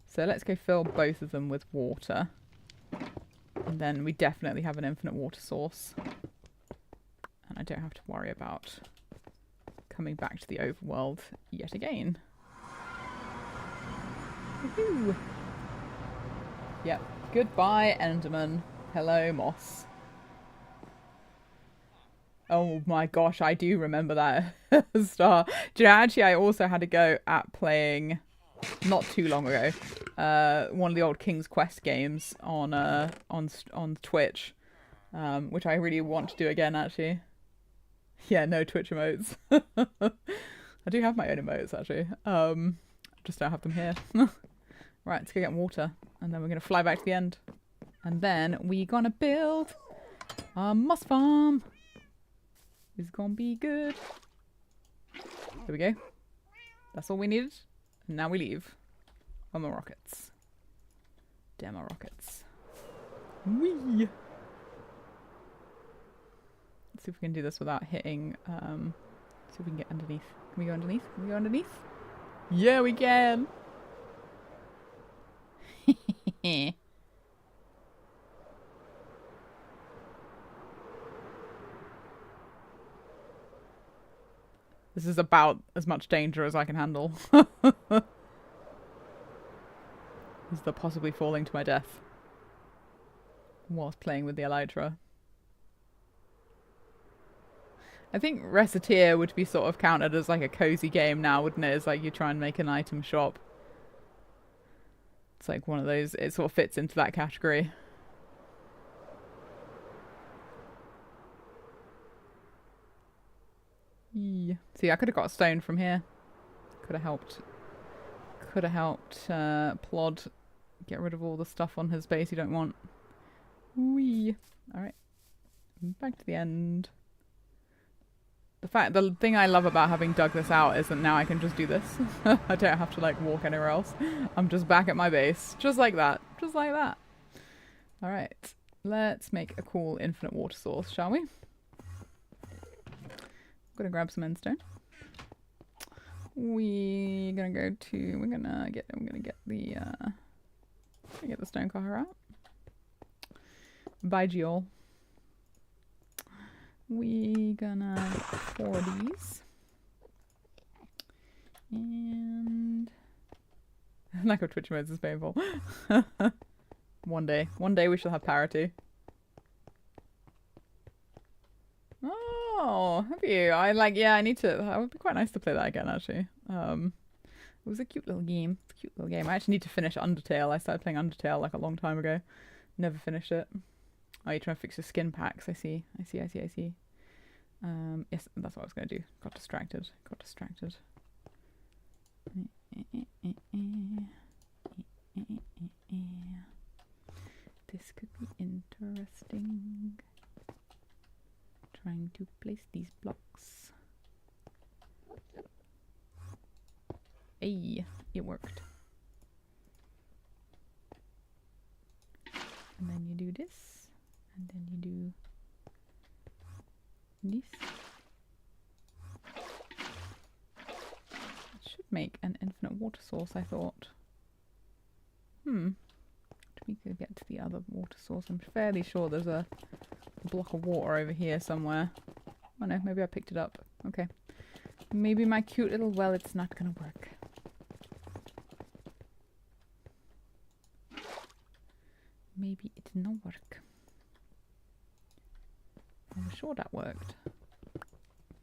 So let's go fill both of them with water. And then we definitely have an infinite water source. And I don't have to worry about coming back to the overworld yet again. Woohoo! Yep. Goodbye, Enderman. Hello, moss. Oh my gosh, I do remember that star. Do you know, actually, I also had a go at playing, not too long ago, one of the old King's Quest games on Twitch, which I really want to do again, actually. Yeah, no Twitch emotes. I do have my own emotes, actually. Just don't have them here. Right, let's go get water, and then we're going to fly back to the end. And then we're going to build a moss farm. It's gonna be good. There we go. That's all we needed. And now we leave. On the rockets. Demo rockets. Whee! Let's see if we can do this without hitting. See if we can get underneath. Can we go underneath? Can we go underneath? Yeah, we can! This is about as much danger as I can handle. This is the possibly falling to my death whilst playing with the elytra. I think Recettear would be sort of counted as like a cozy game now, wouldn't it? It's like you try and make an item shop. It's like one of those, it sort of fits into that category. Yeah. See, I could have got a stone from here. Could have helped. Could have helped Plod get rid of all the stuff on his base you don't want. Whee! Alright. Back to the end. The thing I love about having dug this out is that now I can just do this. I don't have to like walk anywhere else. I'm just back at my base. Just like that. Just like that. Alright. Let's make a cool infinite water source, shall we? Gonna grab some endstone. We're gonna get the stone car out. Bye, Geol. We gonna pour these. And lack of Twitch modes is painful. One day we shall have parity. Oh, have you? Yeah, I need to. That would be quite nice to play that again, actually. It was a cute little game. It's a cute little game. I actually need to finish Undertale. I started playing Undertale like a long time ago. Never finished it. Oh, you're trying to fix your skin packs. I see. Yes, that's what I was going to do. Got distracted. This could be interesting. Trying to place these blocks. Hey, it worked. And then you do this, and then you do this. It should make an infinite water source, I thought. We could get to the other water source. I'm fairly sure there's a block of water over here somewhere. Oh no, maybe I picked it up. Okay. Maybe my cute little well, it's not gonna work. Maybe it did not work. I'm sure that worked.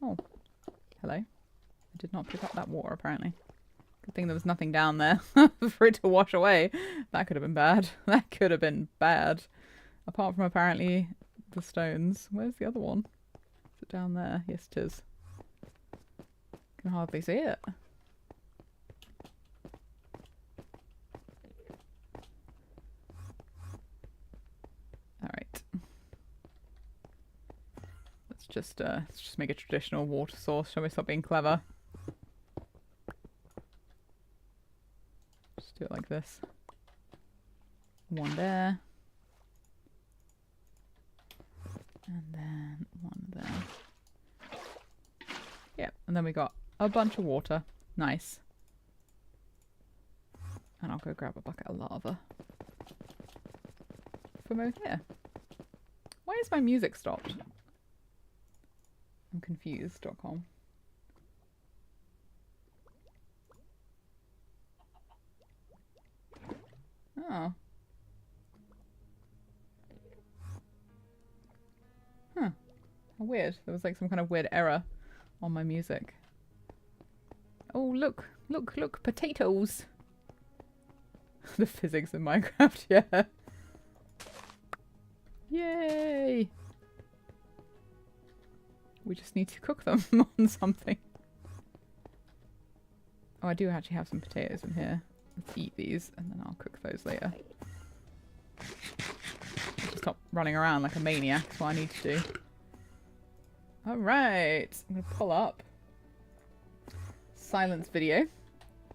Oh, hello. I did not pick up that water, apparently. Good thing there was nothing down there for it to wash away. That could have been bad. That could have been bad. Apart from apparently the stones. Where's the other one? Is it down there? Yes, it is. Can hardly see it. Alright. Let's just make a traditional water source. Shall we stop being clever? Just do it like this. One there. And then one there. Yep, and then we got a bunch of water. Nice. And I'll go grab a bucket of lava. From over here. Why is my music stopped? I'm confused.com. Oh. Huh. How weird. There was like some kind of weird error on my music. Oh, look. Look. Potatoes. The physics in Minecraft, yeah. Yay! We just need to cook them on something. Oh, I do actually have some potatoes in here. Let's eat these and then I'll cook those later. Just stop running around like a maniac. That's what I need to do. Alright. I'm going to pull up Silence video.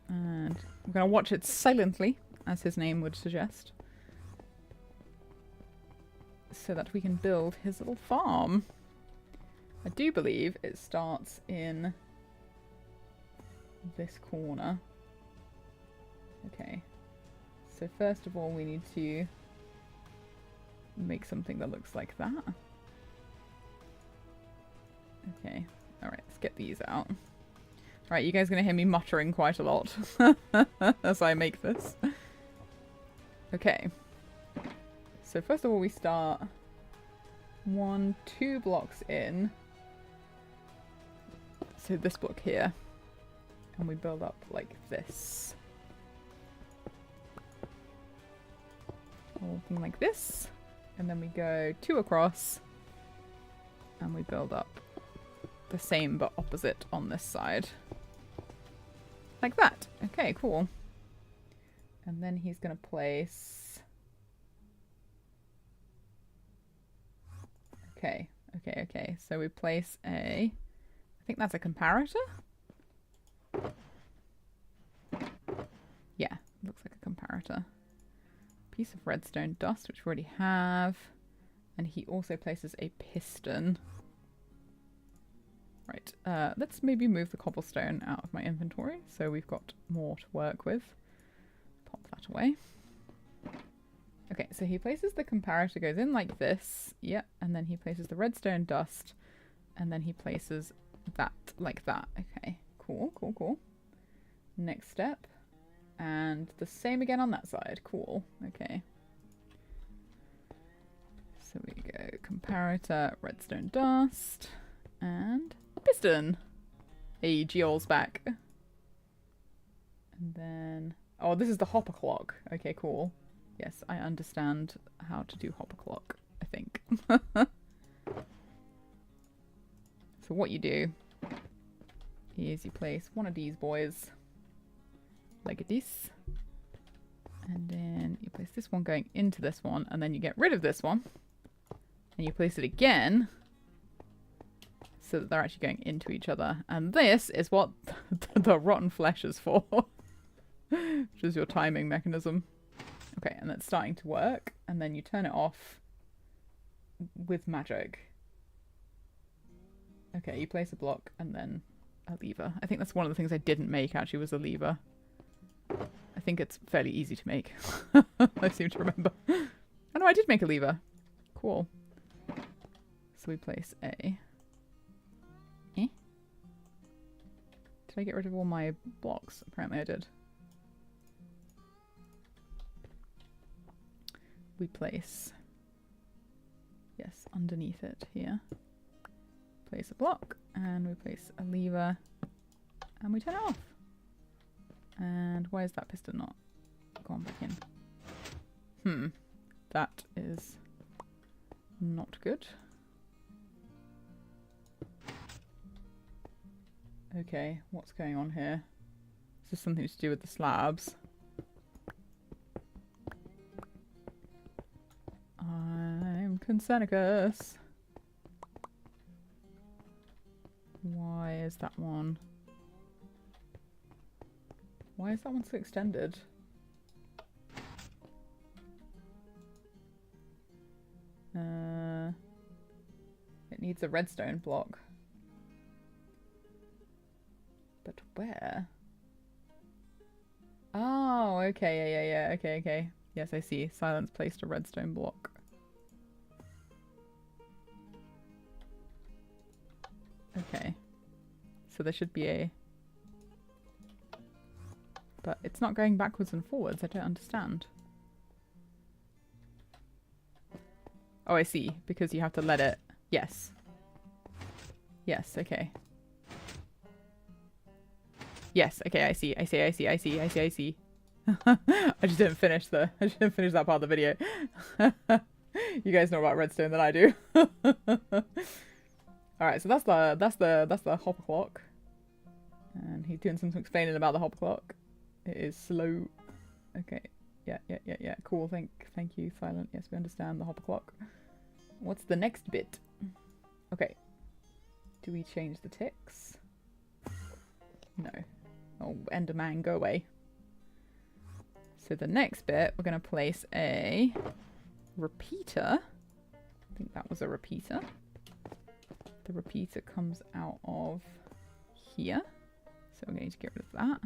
And I'm going to watch it silently, as his name would suggest. So that we can build his little farm. I do believe it starts in this corner. Okay. So first of all we need to make something that looks like that. Okay. Alright, let's get these out. Alright, you guys are going to hear me muttering quite a lot as I make this. Okay. So first of all we start 2 blocks in. So this block here. And we build up like this. Something like this. And then we go 2 across. And we build up the same but opposite on this side. Like that. Okay, cool. And then he's going to place... Okay. So we place a... I think that's a comparator? Yeah, looks like a comparator. Piece of redstone dust, which we already have. And he also places a piston. Right, let's maybe move the cobblestone out of my inventory so we've got more to work with. Pop that away. Okay, so he places the comparator, goes in like this. Yep, and then he places the redstone dust. And then he places that like that. Okay, cool. Next step. And the same again on that side. Cool, okay. So we go comparator, redstone dust. And a piston. Hey, Geol's back. And then... Oh, this is the hopper clock. Okay, cool. Yes, I understand how to do hopper clock, I think. So what you do is you place one of these boys like this. And then you place this one going into this one, and then you get rid of this one. And you place it again so that they're actually going into each other. And this is what the rotten flesh is for. Which is your timing mechanism. Okay, and that's starting to work. And then you turn it off with magic. Okay, you place a block and then a lever. I think that's one of the things I didn't make, actually, was a lever. I think it's fairly easy to make. I seem to remember. Oh no, I did make a lever. Cool. So we place a... Eh? Did I get rid of all my blocks? Apparently I did. We place... Yes, underneath it here. Place a block, and we place a lever, and we turn it off. And why is that piston not gone back in? That is not good. Okay, what's going on here? Is this something to do with the slabs? I'm Concenicus. Why is that one? Why is that one so extended? It needs a redstone block. But where? Oh, okay, yeah, okay. Yes, I see. Silence placed a redstone block. Okay. So there should be a... But it's not going backwards and forwards. I don't understand. Oh, I see. Because you have to let it... Yes. Yes, okay. Yes, okay, I see. I see. I just didn't finish that part of the video. You guys know about redstone than I do. Alright, so that's the hopper clock. And he's doing some explaining about the hopper clock. It is slow. Okay. Yeah. Cool. Thank you, Silent. Yes, we understand the hopper clock. What's the next bit? Okay. Do we change the ticks? No. Oh, Enderman, go away. So the next bit, we're going to place a repeater. I think that was a repeater. The repeater comes out of here. So we're going to get rid of that.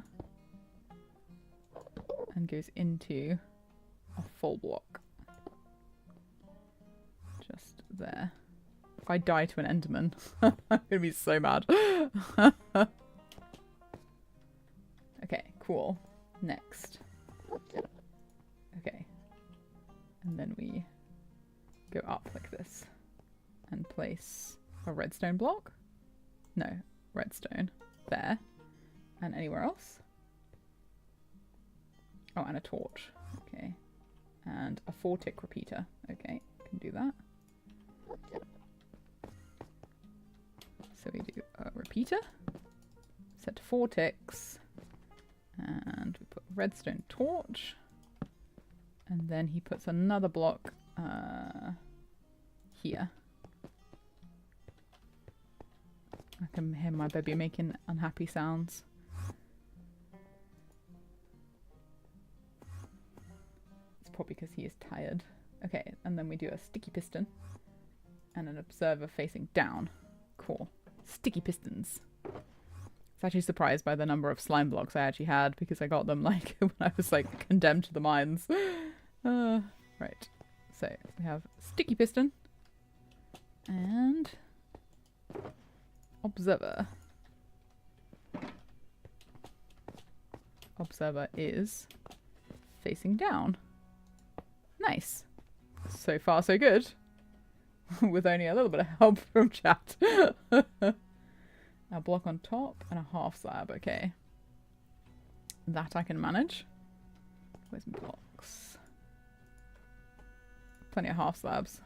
And goes into a full block. Just there. If I die to an Enderman, I'm going to be so mad. Okay, cool. Next. Okay. And then we go up like this. And place a redstone block? No, redstone. There. And anywhere else? Oh, and a torch. Okay. And a 4-tick repeater. Okay, can do that. So we do a repeater. Set 4 ticks. And we put redstone torch. And then he puts another block here. I can hear my baby making unhappy sounds. It's probably because he is tired. Okay, and then we do a sticky piston. And an observer facing down. Cool. Sticky pistons. I was actually surprised by the number of slime blocks I actually had because I got them like when I was like condemned to the mines. Right. So we have sticky piston and observer. Observer is facing down. Nice. So far so good. with only a little bit of help from chat. A block on top and a half slab. Okay. That I can manage. Where's my blocks? Plenty of half slabs.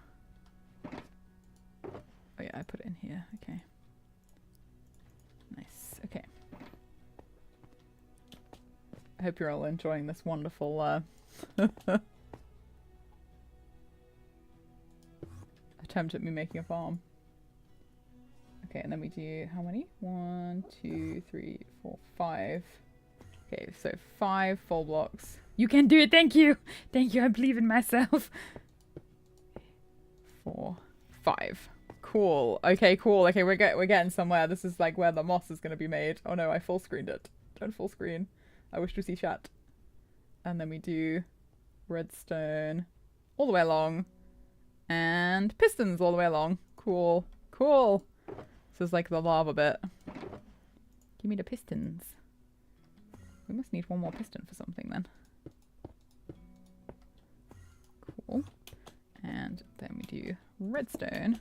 Oh yeah, I put it in here. Okay. Nice. Okay. I hope you're all enjoying this wonderful attempt at me making a farm. Okay, and then we do how many? 1, 2, 3, 4, 5. Okay, so 5 full blocks. You can do it. Thank you. Thank you. I believe in myself. 4, 5. Cool. Okay, cool. Okay, we're getting somewhere. This is like where the moss is going to be made. Oh no, I full screened it. Don't full screen. I wish to see chat. And then we do redstone all the way along and pistons all the way along. Cool. Cool. This is like the lava bit. Give me the pistons. We must need one more piston for something then. Cool. And then we do redstone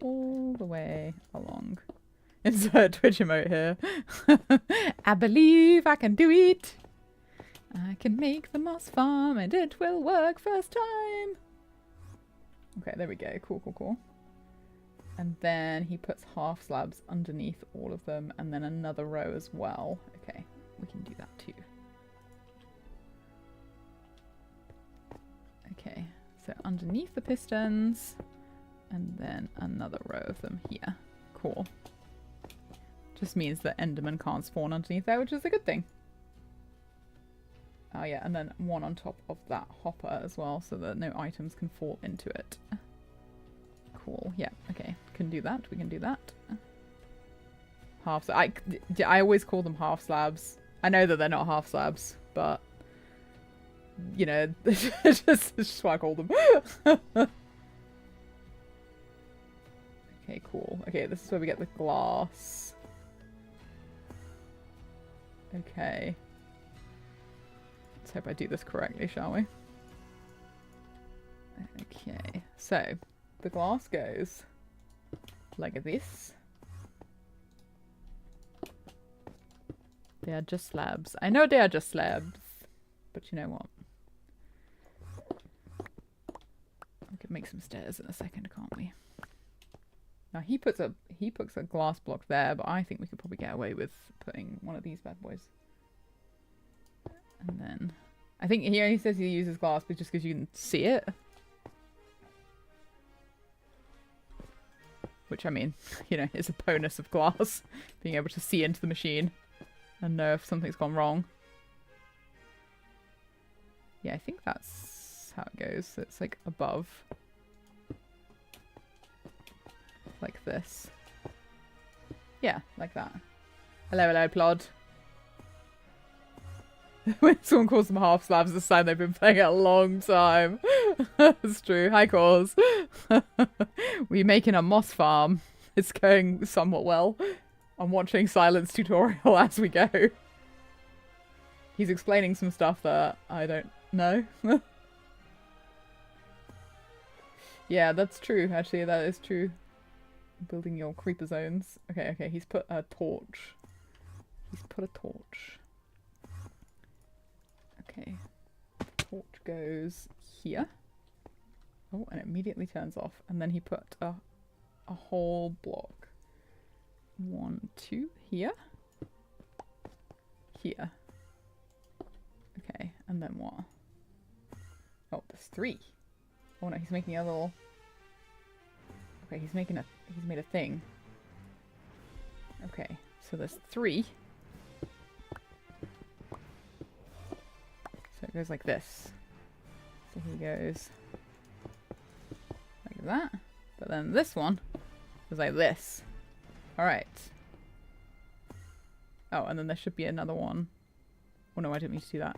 all the way along. Insert Twitch emote here. I believe I can do it. I can make the moss farm and it will work first time. Okay, there we go. Cool, cool, cool. And then he puts half slabs underneath all of them and then another row as well. Okay, we can do that too. Okay, so underneath the pistons and then another row of them here. Cool. Just means that Enderman can't spawn underneath there, which is a good thing. Oh yeah, and then one on top of that hopper as well so that no items can fall into it. Cool. Yeah. Okay. Can do that. We can do that. Half. I always call them half slabs. I know that they're not half slabs, but you know, it's just what I call them. Okay. Cool. Okay. This is where we get the glass. Okay. Let's hope I do this correctly, shall we? Okay. So. The glass goes like this. They are just slabs. I know they are just slabs, but you know what? We could make some stairs in a second, can't we? Now he puts a glass block there, but I think we could probably get away with putting one of these bad boys. And then I think he only says he uses glass, but just because you can see it. Which, I mean, you know, is a bonus of glass. Being able to see into the machine and know if something's gone wrong. Yeah, I think that's how it goes. So it's like above. Like this. Yeah, like that. Hello, hello, Plod. When someone calls them half slabs, it's a sign they've been playing it a long time. That's true. Hi, Cause. We're making a moss farm. It's going somewhat well. I'm watching Silence tutorial as we go. He's explaining some stuff that I don't know. Yeah, that's true. Actually, that is true. Building your creeper zones. Okay, okay. He's put a torch. He's put a torch. Okay, the torch goes here. Oh, and it immediately turns off. And then he put a whole block. 1, 2, here. Here. Okay, and then what? Oh, there's 3. Oh no, he's making a little... Okay, he's made a thing. Okay, so there's 3. So it goes like this. So he goes like that. But then this one goes like this. Alright. Oh, and then there should be another one. Oh no, I didn't mean to do that.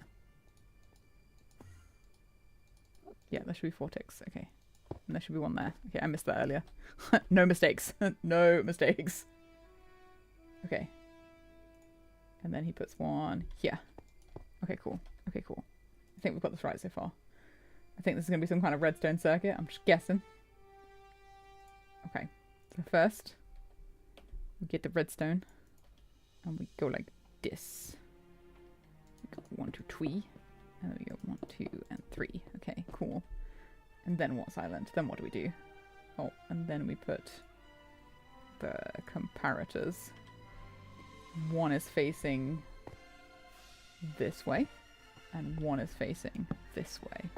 Yeah, there should be 4 ticks. Okay. And there should be one there. Okay, I missed that earlier. No mistakes. No mistakes. Okay. And then he puts one here. Okay, cool. Okay, cool. I think we've got this right so far. I think this is going to be some kind of redstone circuit. I'm just guessing. So first, we get the redstone, and we go like this. We go 1, 2, 3, and then we go 1, 2, and 3. Okay, cool. And then what's island? Then what do we do? Oh, and then we put the comparators. One is facing this way, and one is facing this way.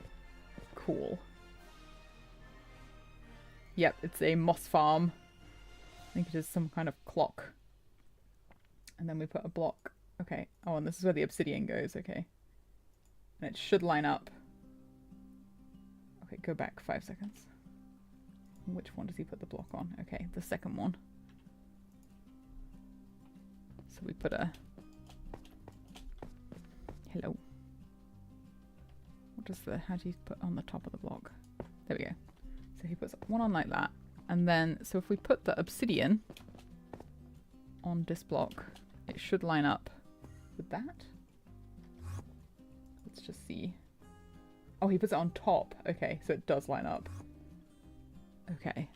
Cool. Yep, it's a moss farm. I think it is some kind of clock. And then we put a block. Okay. Oh, and this is where the obsidian goes. Okay. And it should line up. Okay, go back 5 seconds. Which one does he put the block on? Okay, the second one. So we put a... Hello. What does the... How do you put on the top of the block? There we go. So he puts one on like that. And then, so if we put the obsidian on this block, it should line up with that. Let's just see. Oh, he puts it on top. Okay, so it does line up. Okay.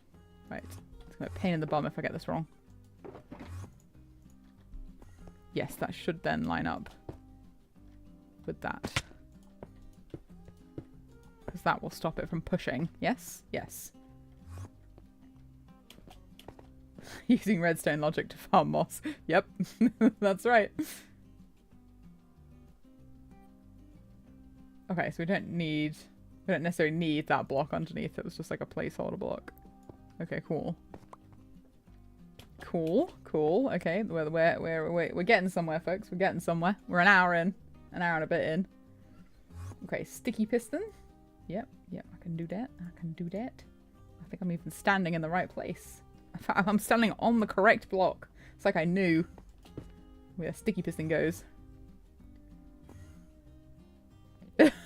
Right. It's going to be a pain in the bum if I get this wrong. Yes, that should then line up with that. Because that will stop it from pushing. Yes? Yes. Using redstone logic to farm moss. Yep. That's right. Okay, so we don't necessarily need that block underneath. It was just like a placeholder block. Okay, cool. Cool, cool. Okay, we're getting somewhere, folks. We're getting somewhere. We're an hour in. An hour and a bit in. Okay, sticky piston. Yep, yep, I can do that. I can do that. I think I'm even standing in the right place. In fact, I'm standing on the correct block. It's like I knew where a sticky piston goes.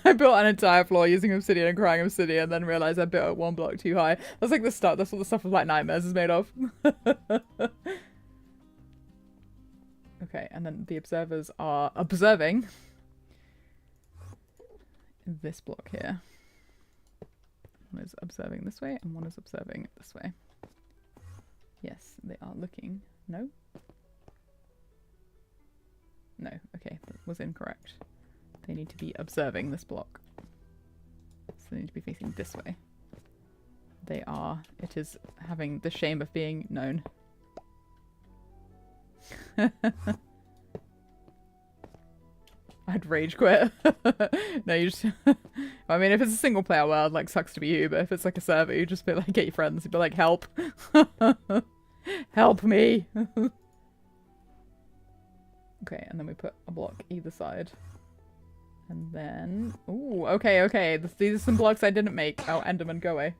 I built an entire floor using obsidian and crying obsidian, then realised I built it one block too high. That's like the stuff. That's what the stuff of like nightmares is made of. Okay, and then the observers are observing this block here. One is observing this way, and one is observing this way. Yes, they are looking. No? No. Okay, that was incorrect. They need to be observing this block. So they need to be facing this way. They are. It is having the shame of being known. I'd rage quit. No, you just... I mean, if it's a single player world, like, sucks to be you, but if it's like a server, you just be like, get your friends. You'd be like, help. Help me. Okay, and then we put a block either side. And then... Ooh, okay, okay. These are some blocks I didn't make. Oh, Enderman, go away.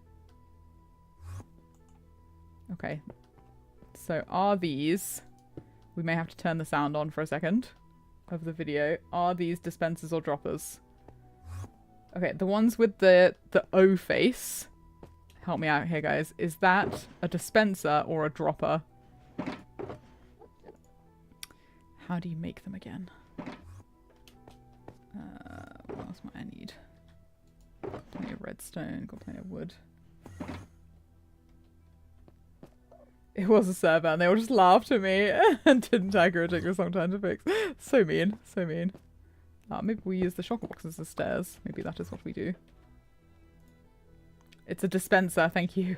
Okay. So are these... We may have to turn the sound on for a second of the video. Are these dispensers or droppers? Okay, the ones with the O face. Help me out here, guys. Is that a dispenser or a dropper? How do you make them again? What else might I need? Plenty of redstone, got plenty of wood. It was a server and they all just laughed at me and didn't tag her. It took a long time to fix. So mean, so mean. Maybe we use the shulker boxes as stairs. Maybe that is what we do. It's a dispenser, thank you.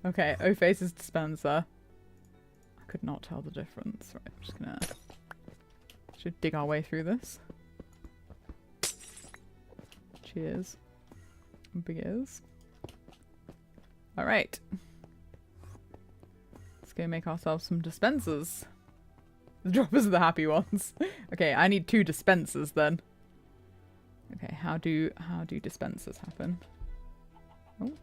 Okay, O-face is dispenser. I could not tell the difference. Right, I'm just gonna... Should dig our way through this. Cheers. Big ears. Alright. Let's go make ourselves some dispensers. The droppers are the happy ones. Okay, I need 2 dispensers then. Okay, how do dispensers happen? Oh.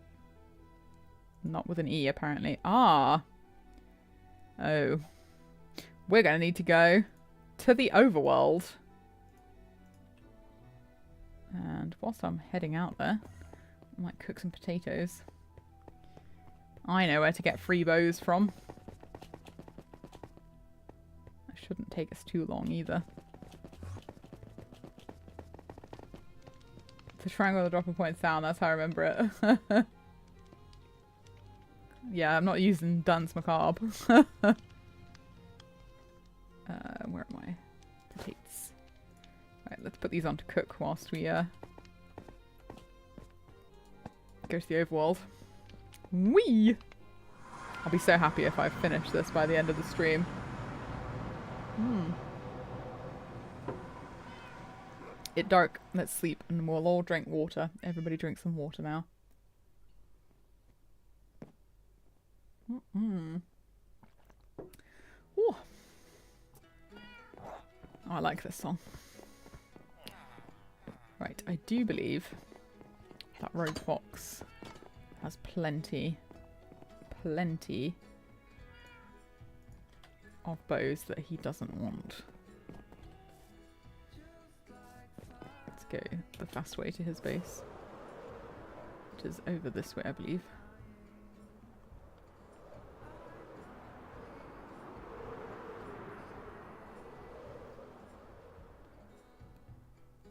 Not with an E, apparently. Ah! Oh. We're gonna need to go to the overworld. And whilst I'm heading out there, I might cook some potatoes. I know where to get free bows from. I Shouldn't take us too long either. The triangle with the drop of points down, that's how I remember it. Yeah, I'm not using Duns Macabre. Where am I? Potatoes. Right, let's put these on to cook whilst we go to the overworld. Whee! I'll be so happy if I finish this by the end of the stream. It's dark. Let's sleep and we'll all drink water. Everybody drink some water now. Ooh. Oh, I like this song. Right, I do believe that rogue fox has plenty of bows that he doesn't want. Let's go the fast way to his base, which is over this way, I believe.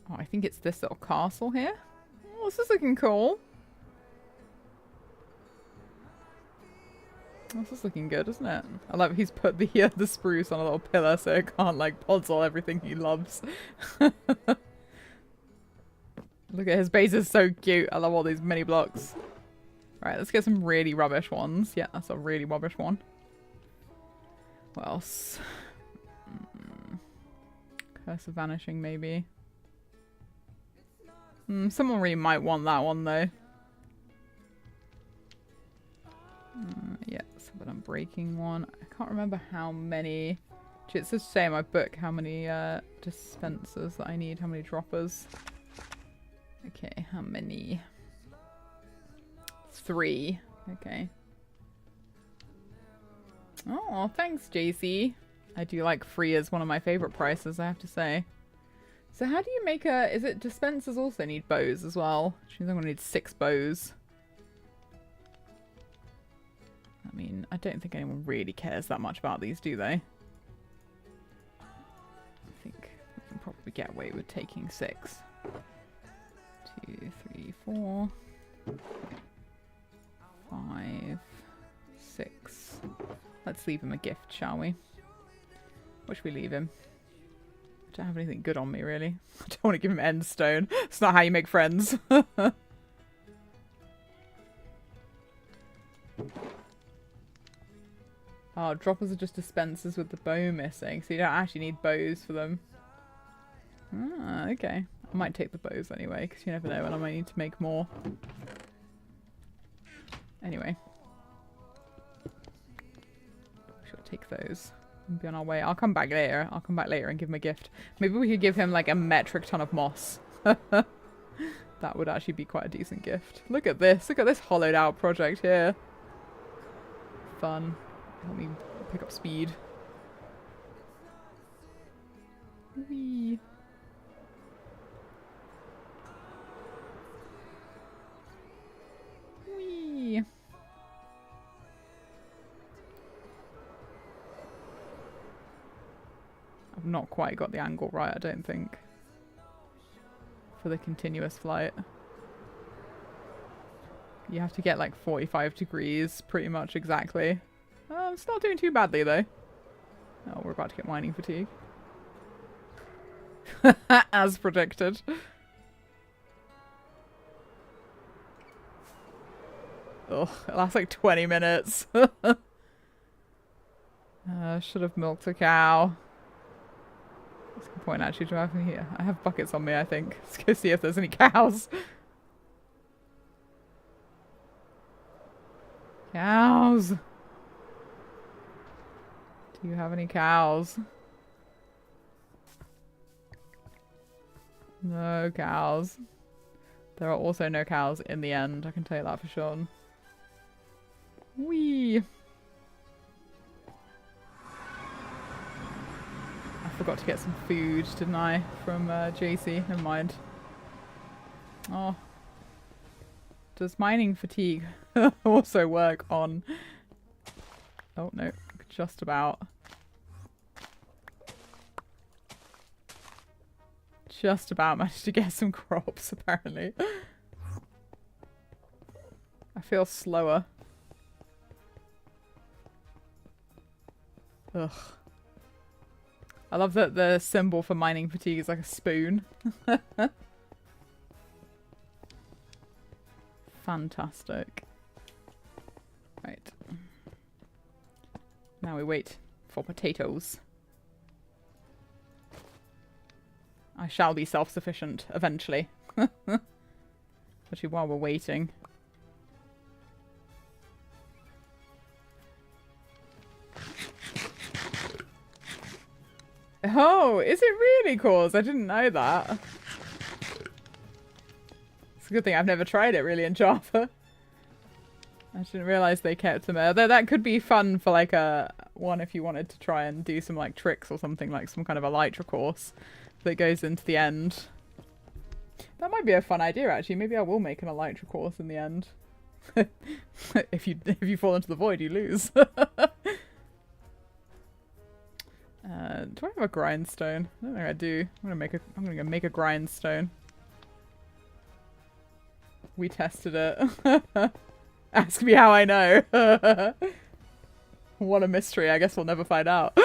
Oh, I think it's this little castle here. Oh, this is looking cool. This is looking good, isn't it? I love he's put the spruce on a little pillar so it can't like puzzle everything he loves. Look at his base is so cute. I love all these mini blocks. Alright, let's get some really rubbish ones. Yeah, that's a really rubbish one. What else? Curse of Vanishing, maybe. Someone really might want that one, though. Yeah, so but I'm breaking one. I can't remember how many. Actually, it says to say in my book how many dispensers that I need, how many droppers. Okay, how many? 3. Okay. Oh, thanks, JC. I do like 3 as one of my favorite prices, I have to say. So how do you make a... Is it dispensers also need bows as well? Which means I'm going to need 6 bows. I mean, I don't think anyone really cares that much about these, do they? I think we can probably get away with taking 6. 2, 3, 4, 5, 6. Let's leave him a gift, shall we? What should we leave him? I don't have anything good on me, really. I don't want to give him ENDSTONE. It's not how you make friends. Oh, droppers are just dispensers with the bow missing, so you don't actually need bows for them. Ah, okay. I might take the bows anyway, because you never know when I might need to make more. Anyway. We should take those and be on our way. I'll come back later. I'll come back later and give him a gift. Maybe we could give him like a metric ton of moss. That would actually be quite a decent gift. Look at this. Look at this hollowed out project here. Fun. Help me pick up speed. Whee. Whee. I've not quite got the angle right, I don't think, for the continuous flight. You have to get like 45 degrees pretty much exactly. It's not doing too badly though. Oh, we're about to get mining fatigue. As predicted. Ugh, it lasts like 20 minutes. Should have milked a cow. That's a good point actually. Do I have any here? I have buckets on me, I think. Let's go see if there's any cows. Cows! Do you have any cows? No cows. There are also no cows in the end, I can tell you that for sure. Whee! I forgot to get some food, didn't I? From JC. Never mind. Oh. Does mining fatigue also work on... Oh, no. Just about. just about managed to get some crops, apparently. I feel slower. Ugh. I love that the symbol for mining fatigue is like a spoon. Fantastic. Right. Now we wait for potatoes. I shall be self-sufficient eventually. Actually, while we're waiting. Oh, is it really cause? I didn't know that. It's a good thing I've never tried it really in Java. I didn't realize they kept them there. Though that could be fun for like a one if you wanted to try and do some like tricks or something, like some kind of elytra course that goes into the end. That might be a fun idea actually. Maybe I will make an elytra course in the end. If you fall into the void, you lose. Do I have a grindstone? I don't think I do. I'm gonna make a grindstone. We tested it. Ask me how I know. What a mystery. I guess we'll never find out.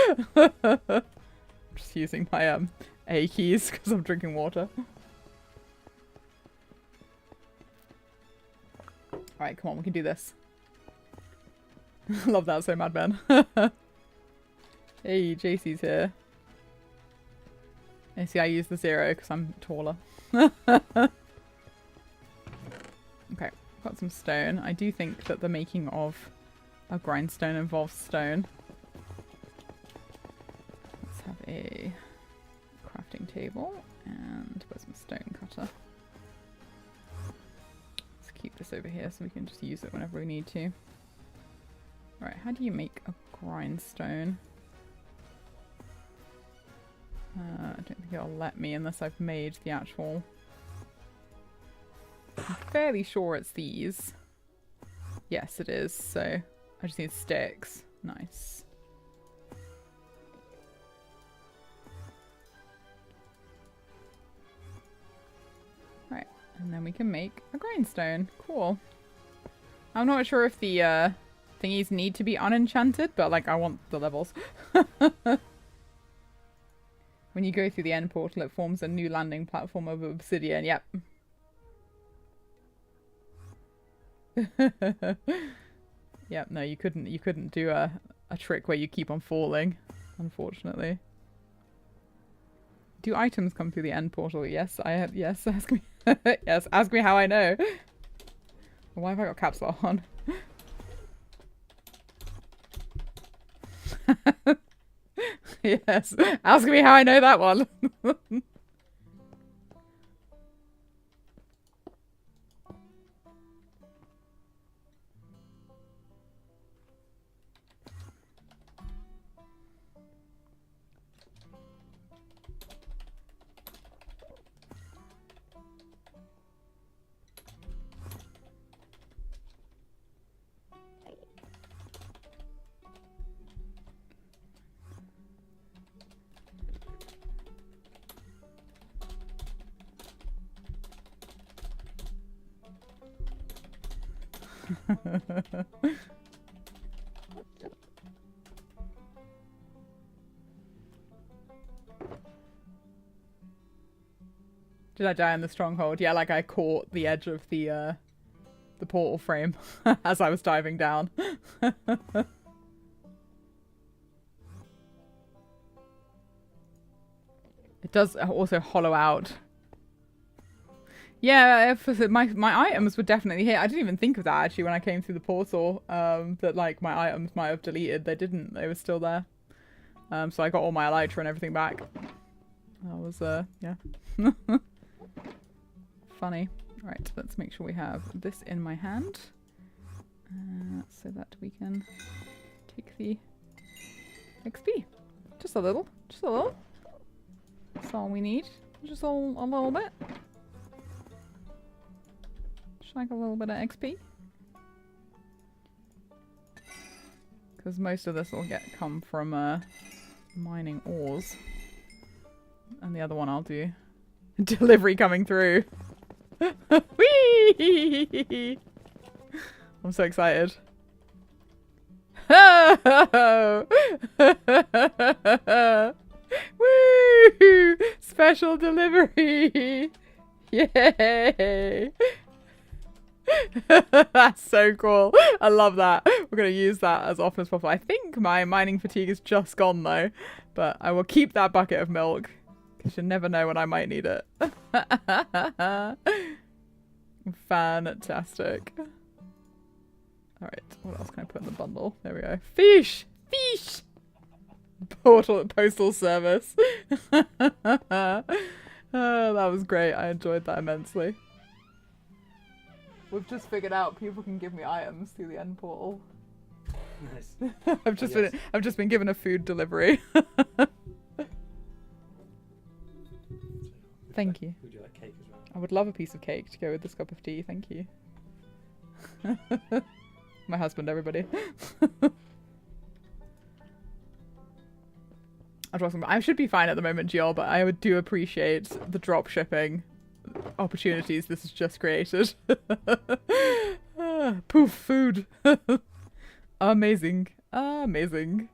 Just using my A keys because I'm drinking water. Alright, come on, we can do this. Love that so Mad Men. Hey, JC's here. You see, I use the 0 because I'm taller. Okay, got some stone. I do think that the making of a grindstone involves stone. Let's have a crafting table and put some stone cutter. Let's keep this over here so we can just use it whenever we need to. Right, how do you make a grindstone? I don't think it'll let me unless I've made the actual... I'm fairly sure it's these. Yes, it is. So I just need sticks. Nice. Right, and then we can make a grindstone. Cool. I'm not sure if the thingies need to be unenchanted, but like I want the levels. When you go through the end portal, it forms a new landing platform of obsidian. Yep. Yep, no, you couldn't do a trick where you keep on falling, unfortunately. Do items come through the end portal? Yes, I have. Yes, ask me. Yes, ask me how I know. Why have I got caps lock on? Yes, ask me how I know that one. Did I die in the stronghold? Yeah, like I caught the edge of the portal frame as I was diving down. It does also hollow out. Yeah, my items would definitely hit. I didn't even think of that actually when I came through the portal. That like my items might have deleted. They didn't. They were still there. So I got all my elytra and everything back. That was yeah. Funny. Right, let's make sure we have this in my hand. So that we can take the XP. Just a little. Just a little. That's all we need. Just a little bit. Just like a little bit of XP. Because most of this will come from mining ores. And the other one I'll do Delivery coming through. Whee! I'm so excited. Woo! Special delivery! Yay! That's so cool. I love that. We're going to use that as often as possible. I think my mining fatigue is just gone though, but I will keep that bucket of milk because you never know when I might need it. Fantastic. Alright, what else can I put in the bundle? There we go. Fish! Fish! Postal service. Oh, that was great. I enjoyed that immensely. We've just figured out people can give me items through the end portal. Nice. I've just been given a food delivery. Thank you. Would you like cake as well? I would love a piece of cake to go with this cup of tea. Thank you. My husband, everybody. I should be fine at the moment, Jill, but I do appreciate the drop shipping opportunities this has just created. Poof, food. Amazing. Amazing.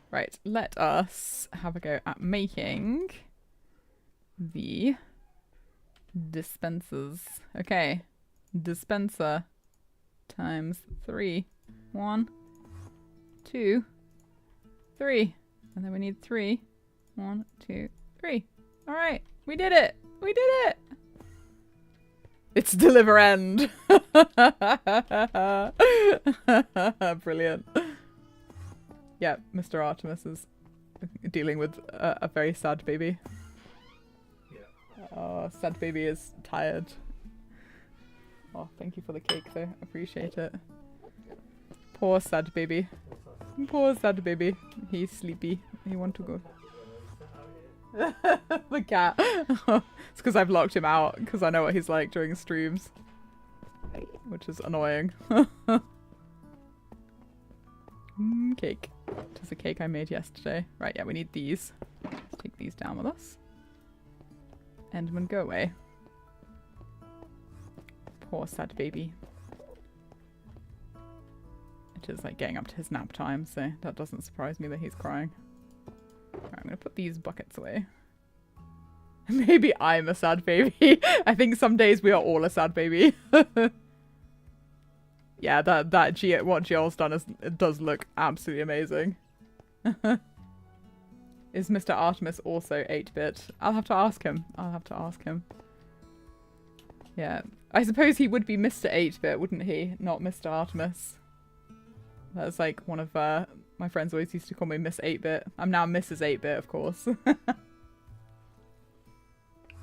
Right, let us have a go at making the dispensers. Okay, dispenser times 3. 1, 2, 3. And then we need 3. 1, 2, 3. Alright, we did it! We did it! It's deliver end! Brilliant. Yeah, Mr. Artemis is dealing with a very sad baby. Yeah. Oh, sad baby is tired. Oh, thank you for the cake though. Appreciate it. Poor sad baby. Poor sad baby. He's sleepy. He want to go. The cat. It's because I've locked him out because I know what he's like during streams, which is annoying. Cake. It is a cake I made yesterday. Right, yeah, we need these. Let's take these down with us. Enderman, go away. Poor sad baby. It is like getting up to his nap time, so that doesn't surprise me that he's crying. Right, I'm going to put these buckets away. Maybe I'm a sad baby. I think some days we are all a sad baby. Yeah, what Jiol's done it does look absolutely amazing. Is Mr. Artemis also 8-bit? I'll have to ask him. Yeah. I suppose he would be Mr. 8-bit, wouldn't he? Not Mr. Artemis. That's like one of my friends always used to call me Miss 8-bit. I'm now Mrs. 8-bit, of course.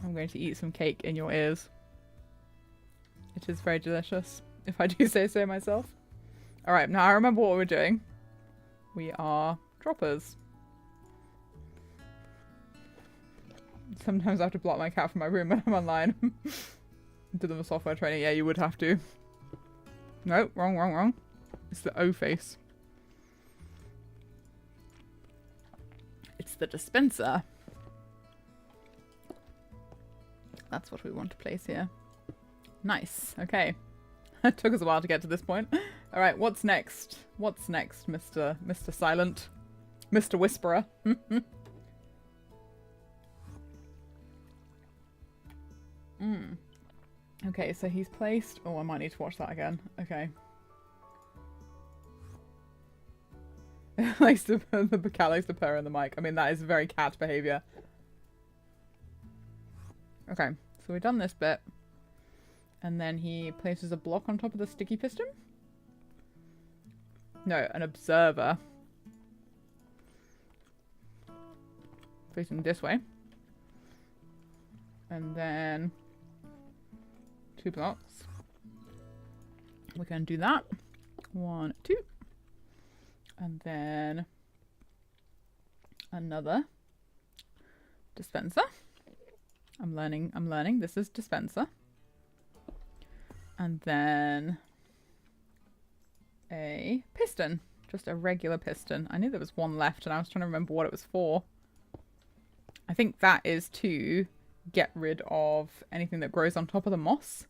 I'm going to eat some cake in your ears. It is very delicious, if I do say so myself. Alright, now I remember what we're doing. We are droppers. Sometimes I have to block my cat from my room when I'm online. Do them a software training. Yeah, you would have to. No, wrong. It's the O face. It's the dispenser. That's what we want to place here. Nice. Okay. It took us a while to get to this point. All right, what's next? What's next, Mr. Silent? Mr. Whisperer? Okay, so he's placed... Oh, I might need to watch that again. Okay. Likes the cat likes to purr in the mic. I mean, that is very cat behaviour. Okay, so we've done this bit. And then he places a block on top of the sticky piston? No, an observer. Facing this way. And then 2 blocks. We can do that. 1, 2. And then another dispenser. I'm learning. This is dispenser. And then a piston. Just a regular piston. I knew there was one left and I was trying to remember what it was for. I think that is to get rid of anything that grows on top of the moss.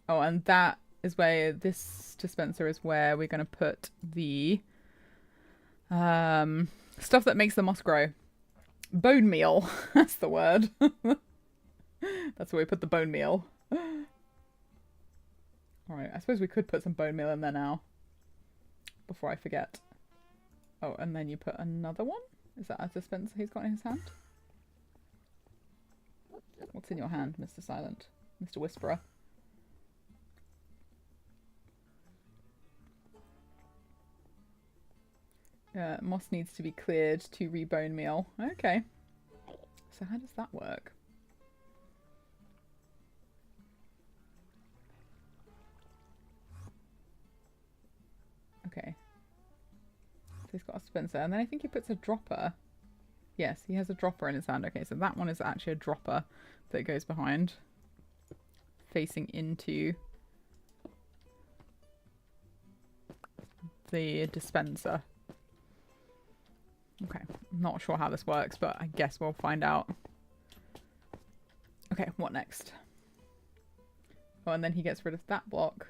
Oh, and that is where this dispenser is where we're going to put the stuff that makes the moss grow. Bone meal. That's the word. That's where we put the bone meal. Alright, I suppose we could put some bone meal in there now. Before I forget. Oh, and then you put another one? Is that a dispenser he's got in his hand? What's in your hand, Mr. Silent? Mr. Whisperer? Moss needs to be cleared to rebone meal. Okay. So how does that work? Okay. So he's got a dispenser. And then I think he puts a dropper. Yes, he has a dropper in his hand. Okay, so that one is actually a dropper that goes behind. Facing into the dispenser. Okay, not sure how this works, but I guess we'll find out. Okay, what next? Oh, and then he gets rid of that block.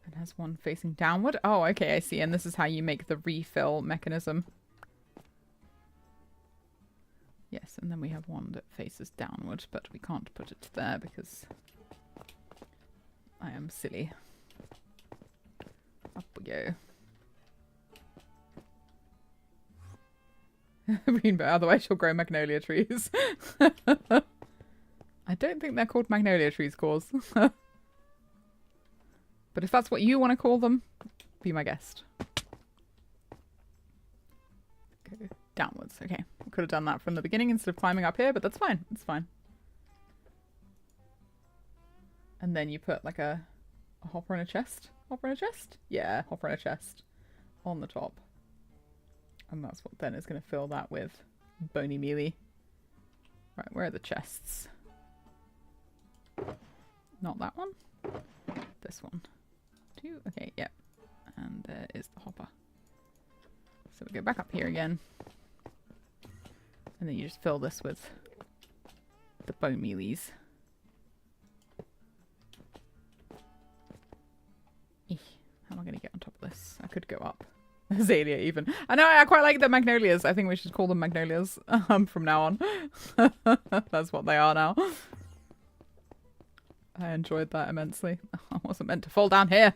And has one facing downward. Oh, okay, I see. And this is how you make the refill mechanism. Yes, and then we have one that faces downward, but we can't put it there because I am silly. Up we go. Rainbow, otherwise she'll grow magnolia trees. I don't think they're called magnolia trees, Cause. But if that's what you want to call them, be my guest. Go downwards. Okay, we could have done that from the beginning instead of climbing up here, but that's fine. It's fine. And then you put like a hopper in a chest. Hopper in a chest? Yeah, hopper in a chest on the top. And that's what then is going to fill that with bony mealy. Right, where are the chests? Not that one. This one. Two. Okay, yep. And there is the hopper. So we go back up here again. And then you just fill this with the bone mealies. How am I going to get on top of this? I could go up. Azalea even. I know, I quite like the magnolias. I think we should call them magnolias from now on. That's what they are now. I enjoyed that immensely. I wasn't meant to fall down here.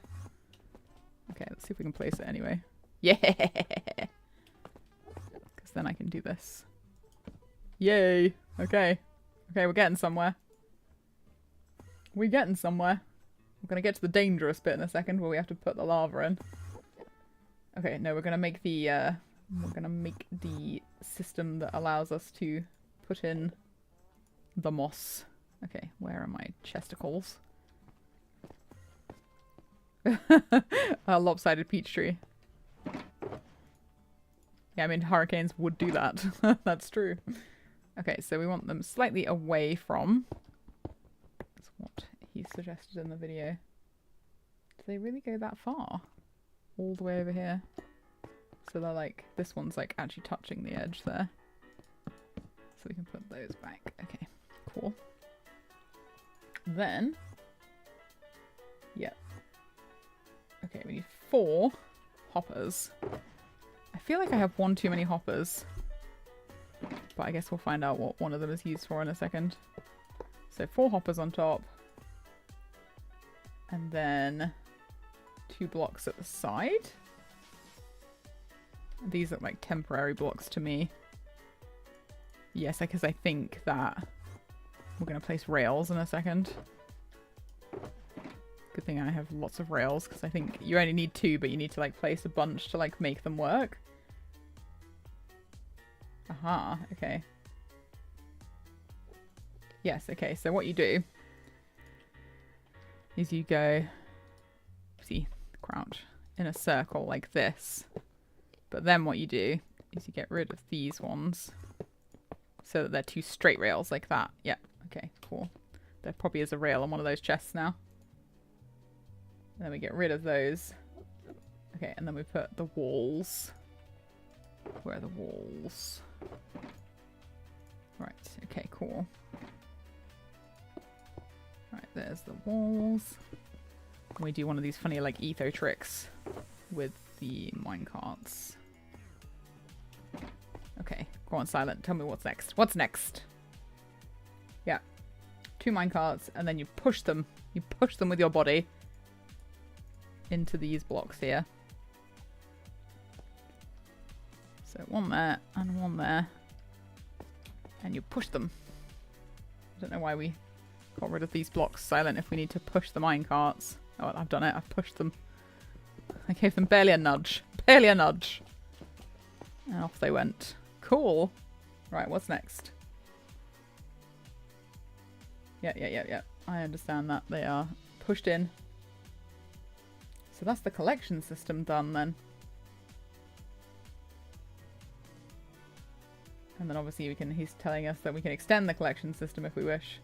Okay, let's see if we can place it anyway. Yeah! Because then I can do this. Yay! Okay. Okay, we're getting somewhere. We're getting somewhere. We're going to get to the dangerous bit in a second where we have to put the lava in. Okay, no, we're gonna make the system that allows us to put in the moss. Okay, where are my chesticles? A lopsided peach tree. Yeah, I mean hurricanes would do that. That's true. Okay, so we want them slightly away from. That's what he suggested in the video. Do they really go that far? All the way over here. So they're like, this one's like actually touching the edge there. So we can put those back. Okay, cool. Then, yeah. Okay, we need 4 hoppers. I feel like I have one too many hoppers. But I guess we'll find out what one of them is used for in a second. So 4 hoppers on top. And then 2 blocks at the side. These look like temporary blocks to me. Yes, because I think that we're going to place rails in a second. Good thing I have lots of rails because I think you only need 2, but you need to like place a bunch to like make them work. Aha, okay. Yes, okay, so what you do is you go, see, crouch in a circle like this. But then what you do is you get rid of these ones so that they're 2 straight rails like that. Yeah, okay, cool. There probably is a rail on one of those chests now. And then we get rid of those. Okay, and then we put the walls. Where are the walls? Right, okay, cool. Right, there's the walls. We do one of these funny, like, etho tricks with the minecarts. Okay, go on, Silent. Tell me what's next. What's next? Yeah. 2 minecarts, and then you push them. You push them with your body into these blocks here. So 1 there, and 1 there. And you push them. I don't know why we got rid of these blocks, Silent, if we need to push the minecarts. Oh, I've done it. I've pushed them. I gave them barely a nudge. Barely a nudge. And off they went. Cool. Right, what's next? Yeah. I understand that. They are pushed in. So that's the collection system done then. And then obviously he's telling us that we can extend the collection system if we wish.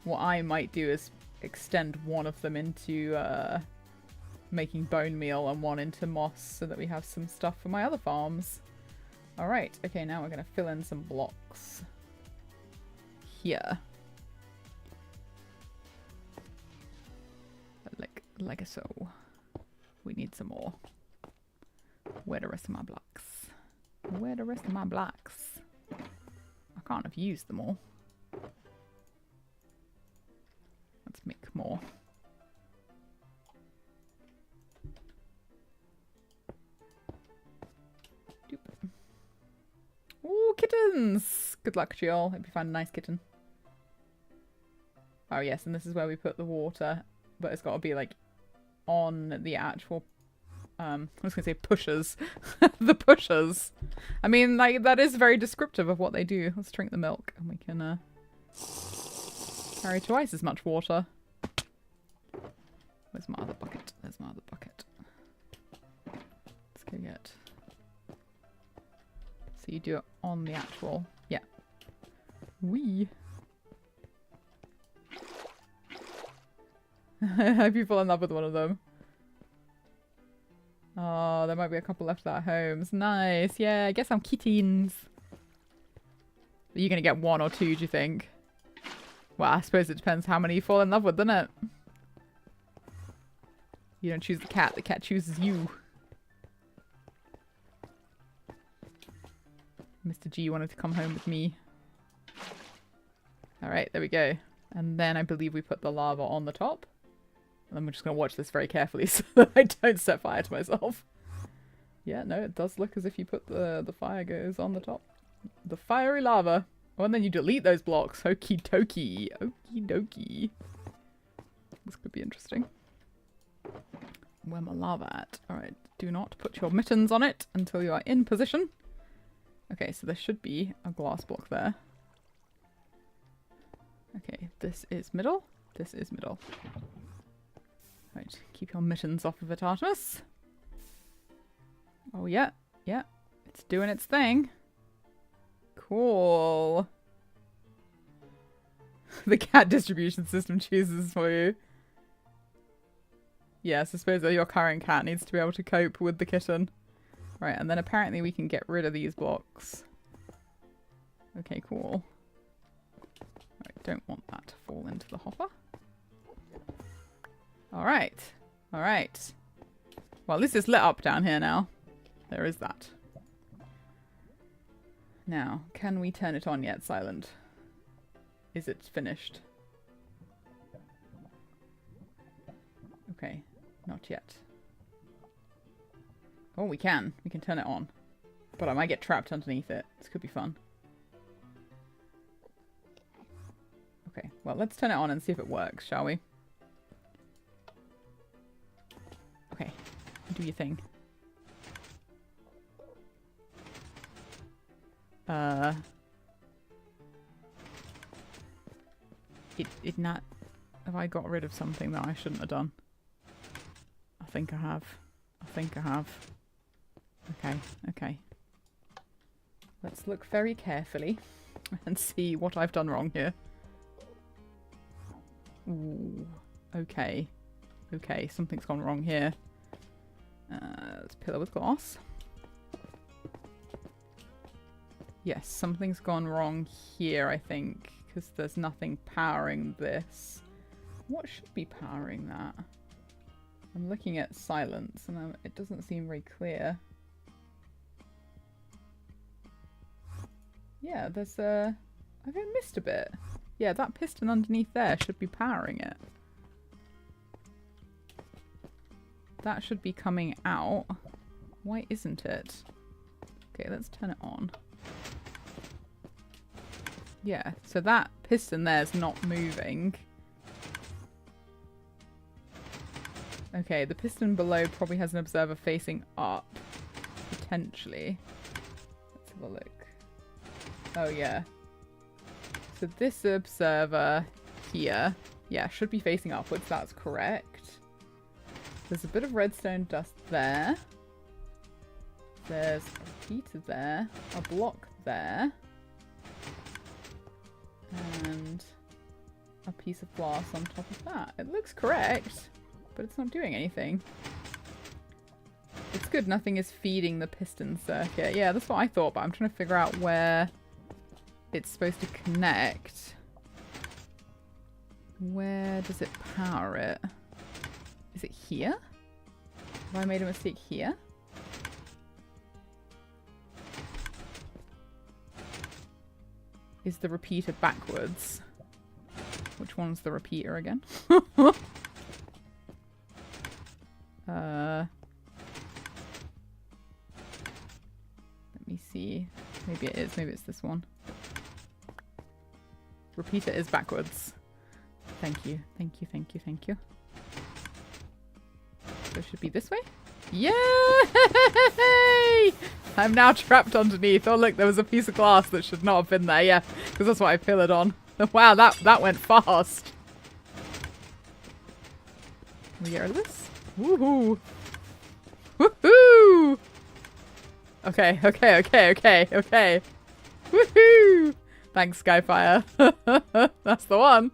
What I might do is extend one of them into making bone meal and one into moss so that we have some stuff for my other farms. Alright, okay, now we're going to fill in some blocks here. Like so. We need some more. Where the rest of my blocks? Where the rest of my blocks? I can't have used them all. Let's make more. Doop. Ooh, kittens! Good luck to you all. Hope you find a nice kitten. Oh yes, and this is where we put the water, but it's got to be like on the actual I was going to say pushers. The pushers. I mean, like, that is very descriptive of what they do. Let's drink the milk and we can carry twice as much water. Where's my other bucket? There's my other bucket. Let's go get... So you do it on the actual... Yeah. Wee. I hope you fall in love with one of them. Oh, there might be a couple left at homes. Nice. Yeah, get some kittens. Are you going to get 1 or 2, do you think? Well, I suppose it depends how many you fall in love with, doesn't it? You don't choose the cat chooses you. Mr. G wanted to come home with me. Alright, there we go. And then I believe we put the lava on the top. And I'm just going to watch this very carefully so that I don't set fire to myself. Yeah, no, it does look as if you put the fire goes on the top. The fiery lava. Oh, and then you delete those blocks. Okie dokie. Okie dokie. This could be interesting. Where my lava at? Alright, do not put your mittens on it until you are in position. Okay, so there should be a glass block there. Okay, this is middle. This is middle. Right, keep your mittens off of it, Artemis. Oh, yeah. Yeah. It's doing its thing. Cool. The cat distribution system chooses for you. Yes, I suppose that your current cat needs to be able to cope with the kitten. Right, and then apparently we can get rid of these blocks. Okay, cool. Right, don't want that to fall into the hopper. Alright. Alright. Well, this is lit up down here now. There is that. Now, can we turn it on yet, Silent? Is it finished? Okay, not yet. Oh, we can. We can turn it on. But I might get trapped underneath it. This could be fun. Okay, well, let's turn it on and see if it works, shall we? Okay, do your thing. It not... Have I got rid of something that I shouldn't have done? I think I have. I think I have. Okay, okay. Let's look very carefully and see what I've done wrong here. Ooh, okay. Okay, something's gone wrong here. Let's pillar with glass. Yes, something's gone wrong here, I think, because there's nothing powering this. What should be powering that? I'm looking at silence and it doesn't seem very clear. Yeah, there's a... I've missed a bit. Yeah, that piston underneath there should be powering it. That should be coming out. Why isn't it? Okay, let's turn it on. Yeah, so that piston there is not moving. Okay, the piston below probably has an observer facing up. Potentially. Let's have a look. Oh, yeah. So this observer here, yeah, should be facing upwards. That's correct. There's a bit of redstone dust there. There's a repeater there. A block there. And a piece of glass on top of that. It looks correct, but it's not doing anything. It's good nothing is feeding the piston circuit. Yeah, that's what I thought, but I'm trying to figure out where it's supposed to connect. Where does it power it? Is it here? Have I made a mistake here? Is the repeater backwards? Which one's the repeater again? Let me see. Maybe it is. Maybe it's this one. Repeater is backwards. Thank you. Thank you. Thank you. Thank you. So it should be this way? Yay! I'm now trapped underneath. Oh look, there was a piece of glass that should not have been there. Yeah, because that's what I pillared on. Wow, that went fast. Can we get rid of this? Woohoo! Woohoo! Okay, okay, okay, okay, okay. Woohoo! Thanks, Skyfire. That's the one.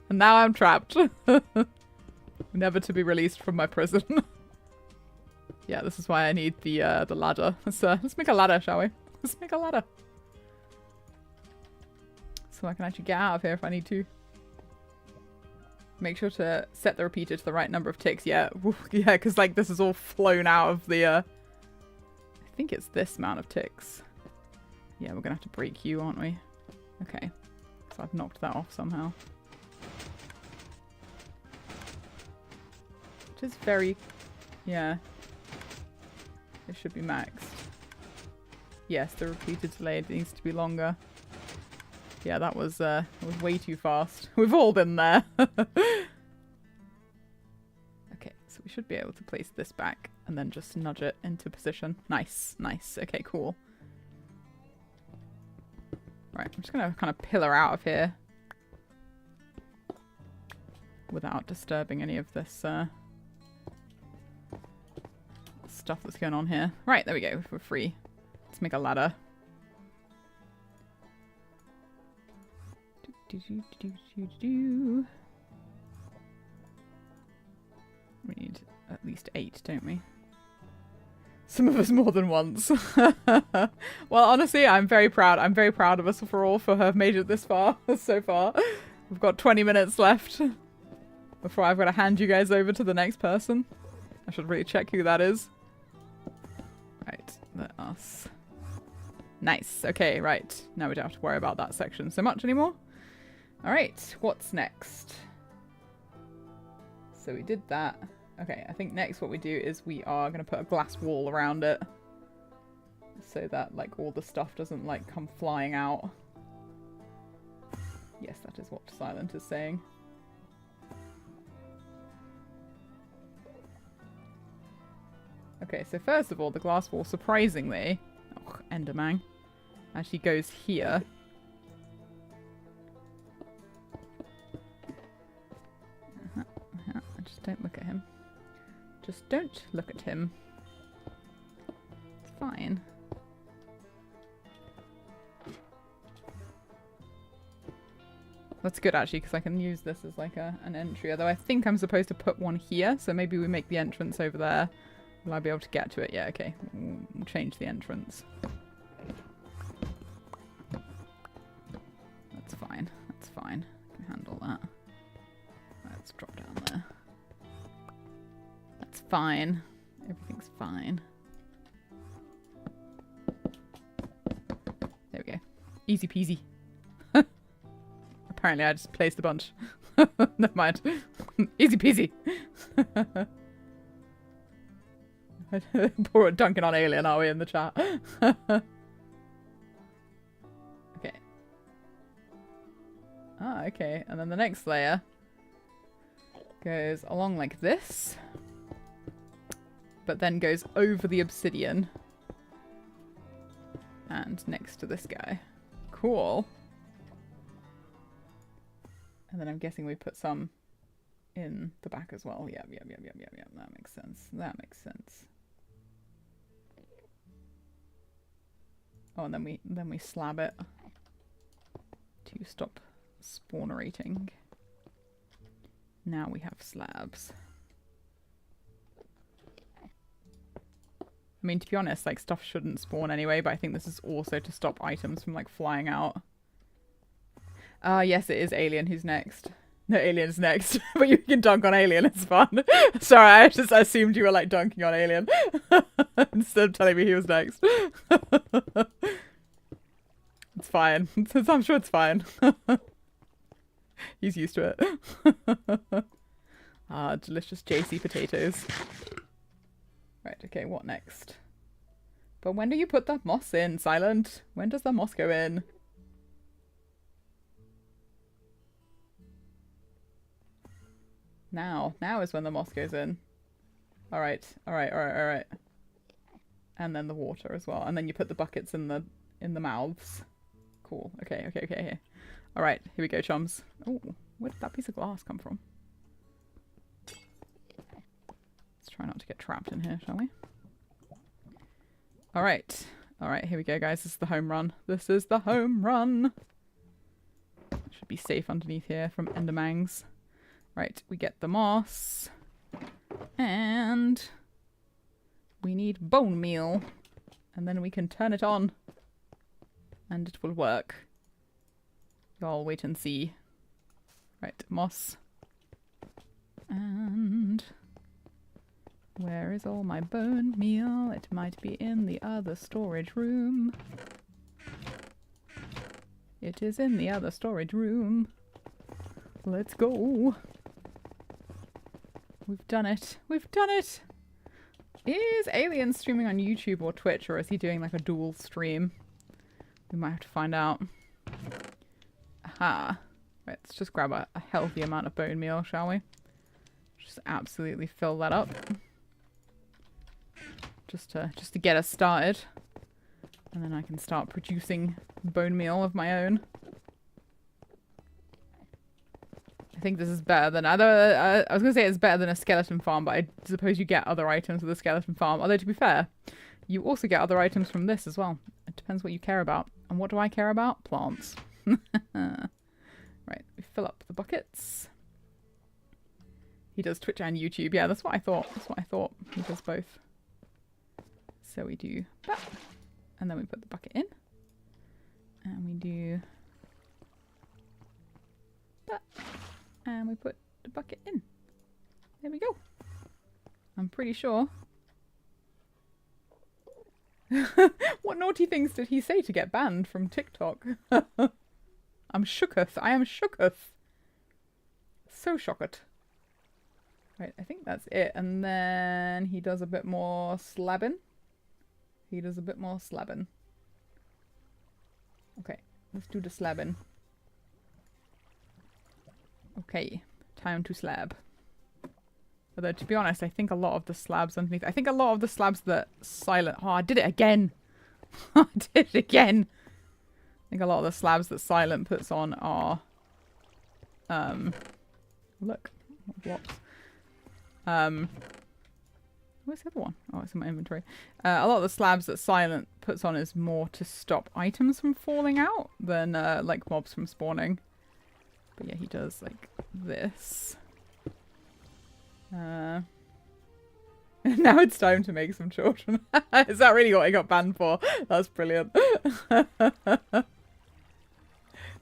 And now I'm trapped. Never to be released from my prison. Yeah, this is why I need the ladder. Let's make a ladder, shall we? Let's make a ladder. So I can actually get out of here if I need to. Make sure to set the repeater to the right number of ticks. Yeah, yeah, because like this is all flown out of the... I think it's this amount of ticks. Yeah, we're going to have to break you, aren't we? Okay. So I've knocked that off somehow. Which is very... Yeah. It should be maxed. Yes, the repeater delay needs to be longer. Yeah, that was way too fast. We've all been there. Okay, so we should be able to place this back and then just nudge it into position. Nice, nice. Okay, cool. Right, I'm just going to kind of pillar out of here without disturbing any of this stuff that's going on here. Right, there we go. We're free. Let's make a ladder. We need at least 8, don't we? Some of us more than once. Well, honestly, I'm very proud. I'm very proud of us for have made it this far so far. We've got 20 minutes left before I've got to hand you guys over to the next person. I should really check who that is. Right, let us. Nice. Okay, right. Now we don't have to worry about that section so much anymore. Alright, what's next? So we did that. Okay, I think next what we do is we are going to put a glass wall around it. So that, like, all the stuff doesn't, like, come flying out. Yes, that is what Silent is saying. Okay, so first of all, the glass wall, surprisingly... Oh, Enderman. Actually goes here. Just don't look at him. Just don't look at him. It's fine. That's good actually, because I can use this as like an entry. Although I think I'm supposed to put one here, so maybe we make the entrance over there. Will I be able to get to it? Yeah, okay. We'll change the entrance. fine. Everything's fine. There we go. Easy peasy. Apparently I just placed a bunch. Never mind. Easy peasy. Poor dunking on alien, are we, in the chat? Okay. Ah, okay. And then the next layer goes along like this, but then goes over the obsidian and next to this guy. Cool. And then I'm guessing we put some in the back as well. Yep. That makes sense. That makes sense. Oh, and then we slab it to stop spawnerating. Now we have slabs. I mean, to be honest, like, stuff shouldn't spawn anyway, but I think this is also to stop items from, like, flying out. Yes, it is Alien who's next. No, Alien's next. But you can dunk on Alien, it's fun. Sorry, I just assumed you were, like, dunking on Alien. Instead of telling me he was next. It's fine. I'm sure it's fine. He's used to it. Ah, delicious JC potatoes. Right, okay, what next? But when do you put that moss in, Silent? When does the moss go in? Now. Now is when the moss goes in. Alright. And then the water as well. And then you put the buckets in the mouths. Cool. Okay. Here. Alright, here we go, chums. Oh, where did that piece of glass come from? Let's try not to get trapped in here, shall we? Alright. Alright, here we go, guys. This is the home run. This is the home run! Should be safe underneath here from endermangs. Right, we get the moss. And we need bone meal. And then we can turn it on. And it will work. Y'all wait and see. Right, moss. And where is all my bone meal? It might be in the other storage room. It is in the other storage room. Let's go. We've done it. We've done it. Is Alien streaming on YouTube or Twitch, or is he doing like a dual stream? We might have to find out. Aha. Right, let's just grab a healthy amount of bone meal, shall we? Just absolutely fill that up. Just to get us started. And then I can start producing bone meal of my own. I think this is better than I was going to say it's better than a skeleton farm, but I suppose you get other items with a skeleton farm. Although, to be fair, you also get other items from this as well. It depends what you care about. And what do I care about? Plants. Right, we fill up the buckets. He does Twitch and YouTube. Yeah, that's what I thought. That's what I thought. He does both. So we do that. And then we put the bucket in. And we do that. And we put the bucket in. There we go. I'm pretty sure. What naughty things did he say to get banned from TikTok? I'm shooketh. I am shooketh. So shocked. Right, I think that's it. And then he does a bit more slabbing. He does a bit more slabbing. Okay, let's do the slabbing. Okay, time to slab. Although, to be honest, I think a lot of the slabs underneath... I think a lot of the slabs that Silent... Oh, I did it again! I did it again! I think a lot of the slabs that Silent puts on are... Look. Blocks. Where's the other one? Oh, it's in my inventory. A lot of the slabs that Silent puts on is more to stop items from falling out than, like, mobs from spawning. But yeah, he does, like, this. Now it's time to make some children. Is that really what I got banned for? That's brilliant.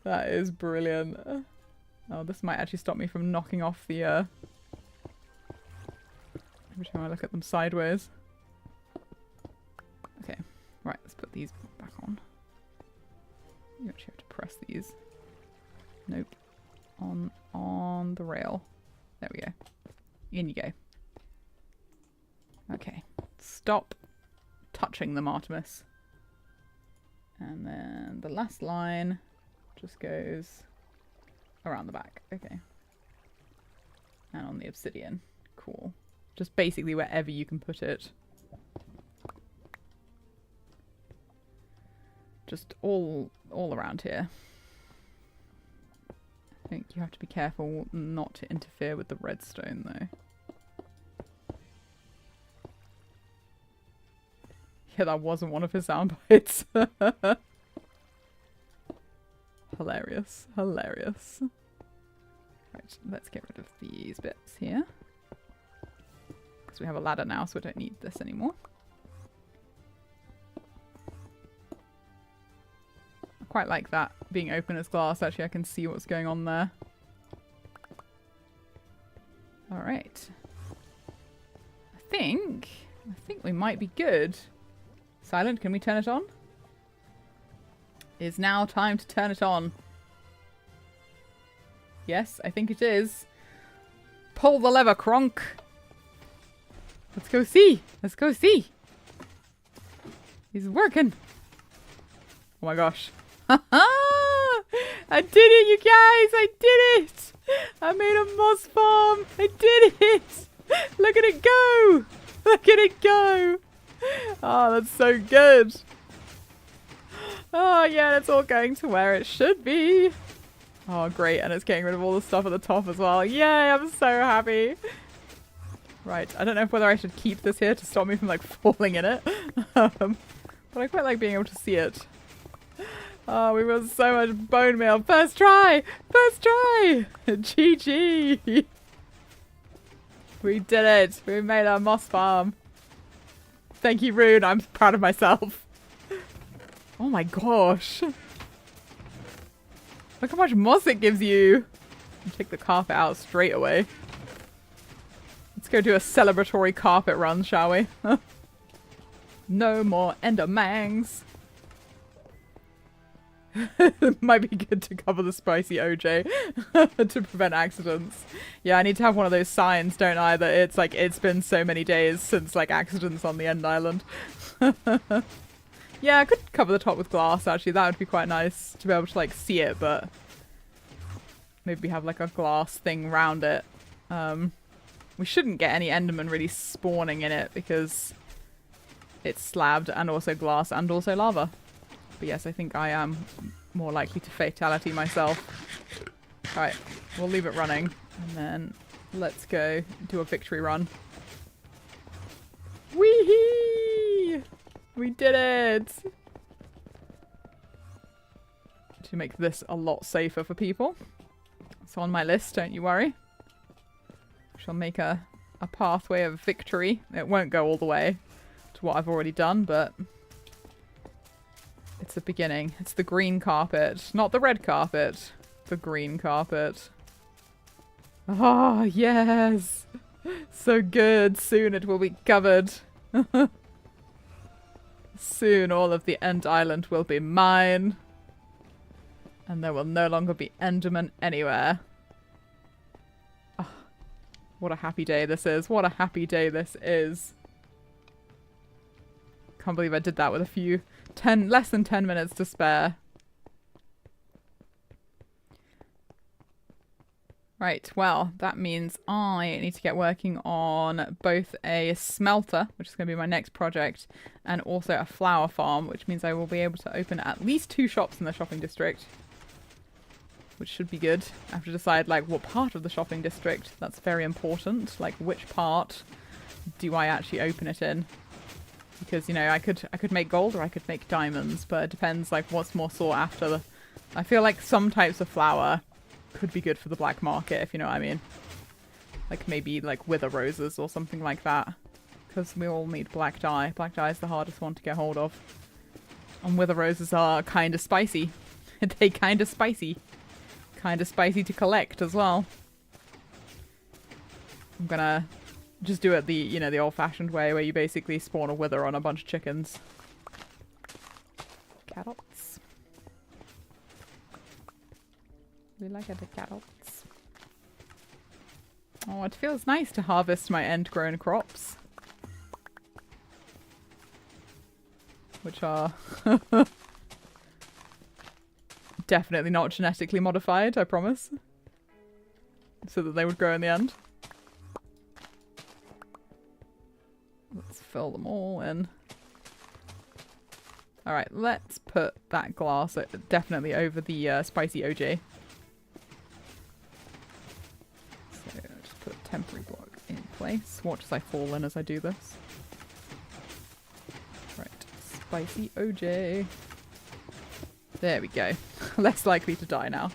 That is brilliant. Oh, this might actually stop me from knocking off the Every time I look at them sideways. Okay, right, let's put these back on. You actually have to press these. Nope. On the rail. There we go. In you go. Okay. Stop touching them, Artemis. And then the last line just goes around the back. Okay. And on the obsidian. Cool. Just basically wherever you can put it. Just all around here. I think you have to be careful not to interfere with the redstone though. Yeah, that wasn't one of his sound bites. Hilarious. Hilarious. Right, let's get rid of these bits here. Because we have a ladder now, so we don't need this anymore. I quite like that being open as glass. Actually, I can see what's going on there. Alright. I think we might be good. Silent, can we turn it on? It is now time to turn it on. Yes, I think it is. Pull the lever, Kronk. Let's go see. Let's go see. He's working. Oh my gosh. I did it, you guys. I did it. I made a moss farm. I did it. Look at it go. Look at it go. Oh, that's so good. Oh, yeah, it's all going to where it should be. Oh, great. And it's getting rid of all the stuff at the top as well. Yay, I'm so happy. Right, I don't know whether I should keep this here to stop me from, like, falling in it. But I quite like being able to see it. Oh, we got so much bone meal. First try! First try! GG! We did it. We made our moss farm. Thank you, Rune. I'm proud of myself. Oh my gosh. Look how much moss it gives you. Take the carpet out straight away. Let's go do a celebratory carpet run, shall we? No more endermangs. It might be good to cover the spicy OJ to prevent accidents. Yeah, I need to have one of those signs, don't I, that it's like it's been so many days since like accidents on the end island. Yeah, I could cover the top with glass actually. That would be quite nice to be able to like see it, but maybe have like a glass thing round it. We shouldn't get any endermen really spawning in it because it's slabbed and also glass and also lava. But yes, I think I am more likely to fatality myself. Alright, we'll leave it running. And then let's go do a victory run. Wee-hee! We did it! To make this a lot safer for people. It's on my list, don't you worry. Shall make a pathway of victory. It won't go all the way to what I've already done, but it's the beginning. It's the green carpet. Not the red carpet. The green carpet. Oh, yes! So good. Soon it will be covered. Soon all of the End Island will be mine. And there will no longer be Enderman anywhere. Oh, what a happy day this is. What a happy day this is. Can't believe I did that with a few less than 10 minutes to spare. Right, well, that means I need to get working on both a smelter, which is going to be my next project, and also a flower farm, which means I will be able to open at least 2 shops in the shopping district, which should be good. I have to decide, like, what part of the shopping district. That's very important. Like, which part do I actually open it in? Because, you know, I could make gold or I could make diamonds, but it depends, like, what's more sought after. I feel like some types of flower could be good for the black market, if you know what I mean. Like, maybe, like, wither roses or something like that. Because we all need black dye. Black dye is the hardest one to get hold of. And wither roses are kind of spicy. They kind of spicy. Kind of spicy to collect as well. I'm gonna just do it the, you know, the old-fashioned way where you basically spawn a wither on a bunch of chickens. Carrots. We like the carrots. Oh, it feels nice to harvest my end-grown crops. Which are definitely not genetically modified, I promise. So that they would grow in the end. Let's fill them all in. Alright, let's put that glass definitely over the spicy OJ. So just put a temporary block in place. Watch as I fall in as I do this. Right, spicy OJ. There we go. Less likely to die now.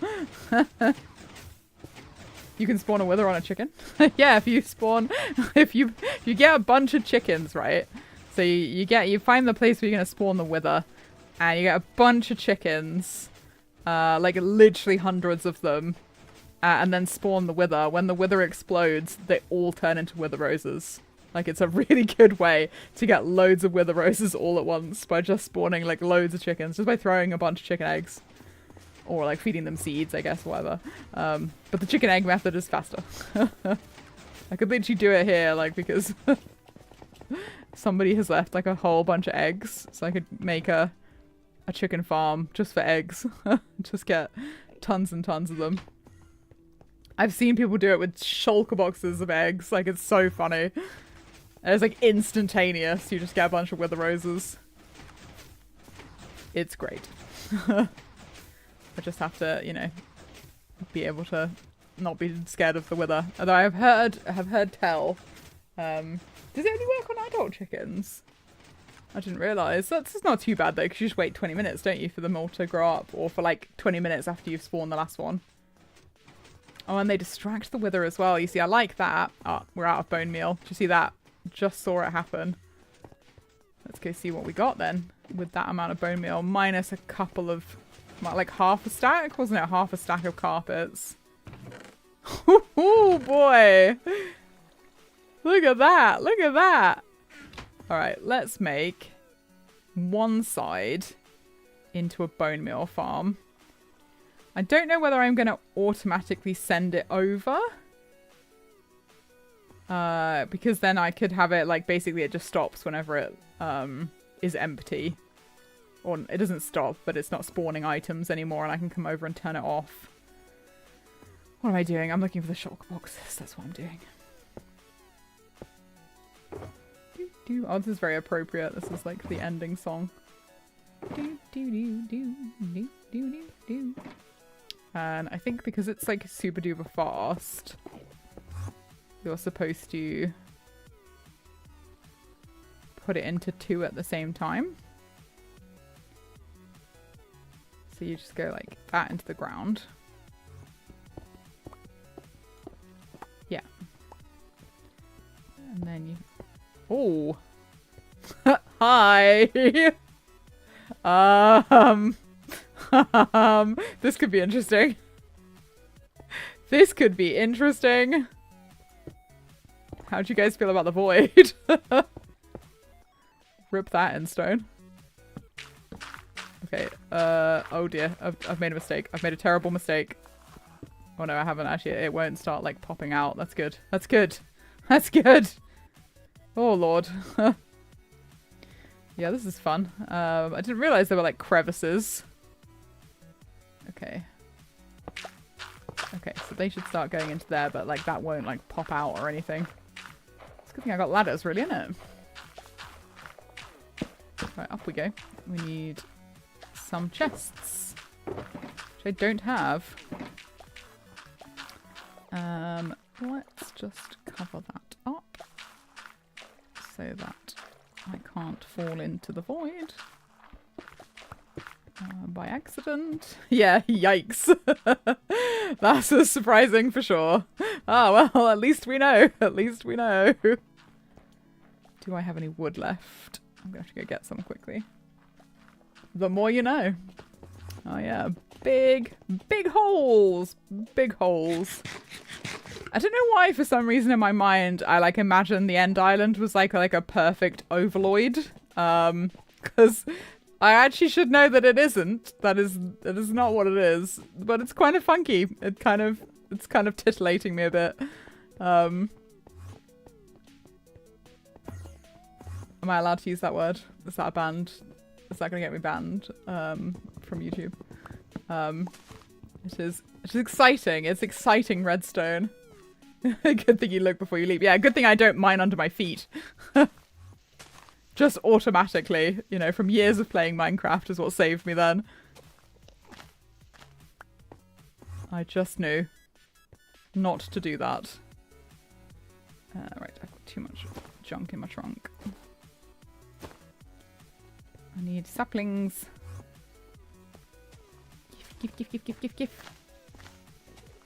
You can spawn a wither on a chicken. Yeah, if you spawn, if you get a bunch of chickens, right? So you find the place where you're gonna spawn the wither, and you get a bunch of chickens, like literally hundreds of them, and then spawn the wither. When the wither explodes, they all turn into wither roses. Like, it's a really good way to get loads of wither roses all at once by just spawning like loads of chickens, just by throwing a bunch of chicken eggs. Or like feeding them seeds, I guess, whatever. But the chicken egg method is faster. I could literally do it here, like, because somebody has left like a whole bunch of eggs. So I could make a chicken farm just for eggs. Just get tons and tons of them. I've seen people do it with shulker boxes of eggs. Like, it's so funny. And it's like instantaneous. You just get a bunch of wither roses. It's great. I just have to, you know, be able to not be scared of the wither. Although I have heard tell. Does it only work on adult chickens? I didn't realise. That's not too bad though, because you just wait 20 minutes, don't you, for them all to grow up, or for like 20 minutes after you've spawned the last one. Oh, and they distract the wither as well. You see, I like that. Oh, we're out of bone meal. Do you see that? Just saw it happen. Let's go see what we got then with that amount of bone meal, minus a couple of. Like half a stack? Wasn't it half a stack of carpets? Oh boy! Look at that! Look at that! Alright, let's make one side into a bone meal farm. I don't know whether I'm going to automatically send it over. Because then I could have it, like, basically it just stops whenever it is empty. Or it doesn't stop, but it's not spawning items anymore, and I can come over and turn it off. What am I doing? I'm looking for the shulker boxes. That's what I'm doing. Oh, this is very appropriate. This is like the ending song. And I think because it's like super duper fast, you're supposed to put it into 2 at the same time. So you just go like that into the ground. Yeah. And then you... Oh! Hi! This could be interesting. This could be interesting. How'd you guys feel about the void? Rip that in stone. Okay, oh dear, I've made a mistake. I've made a terrible mistake. Oh no, I haven't actually. It won't start like popping out. That's good. That's good. That's good. Oh lord. Yeah, this is fun. I didn't realize there were like crevices. Okay. Okay, so they should start going into there, but like that won't like pop out or anything. It's a good thing I got ladders, really, isn't it? Right, up we go. We need some chests, which I don't have. Let's just cover that up so that I can't fall into the void by accident. Yeah, yikes. That's a surprising for sure. Oh, well, at least we know. At least we know. Do I have any wood left? I'm going to have to go get some quickly. The more you know. Oh yeah, big holes. Big holes. I don't know why, for some reason in my mind, I like imagine the end island was like a perfect ovoid. Because I actually should know that it isn't. That is not what it is. But it's kind of funky. It's kind of titillating me a bit. Am I allowed to use that word? Is that a banned? Is that going to get me banned from YouTube? It's exciting. It's exciting, Redstone. Good thing you look before you leap. Yeah, good thing I don't mine under my feet. Just automatically, you know, from years of playing Minecraft is what saved me then. I just knew not to do that. Right, I've got too much junk in my trunk. I need saplings. Give. Give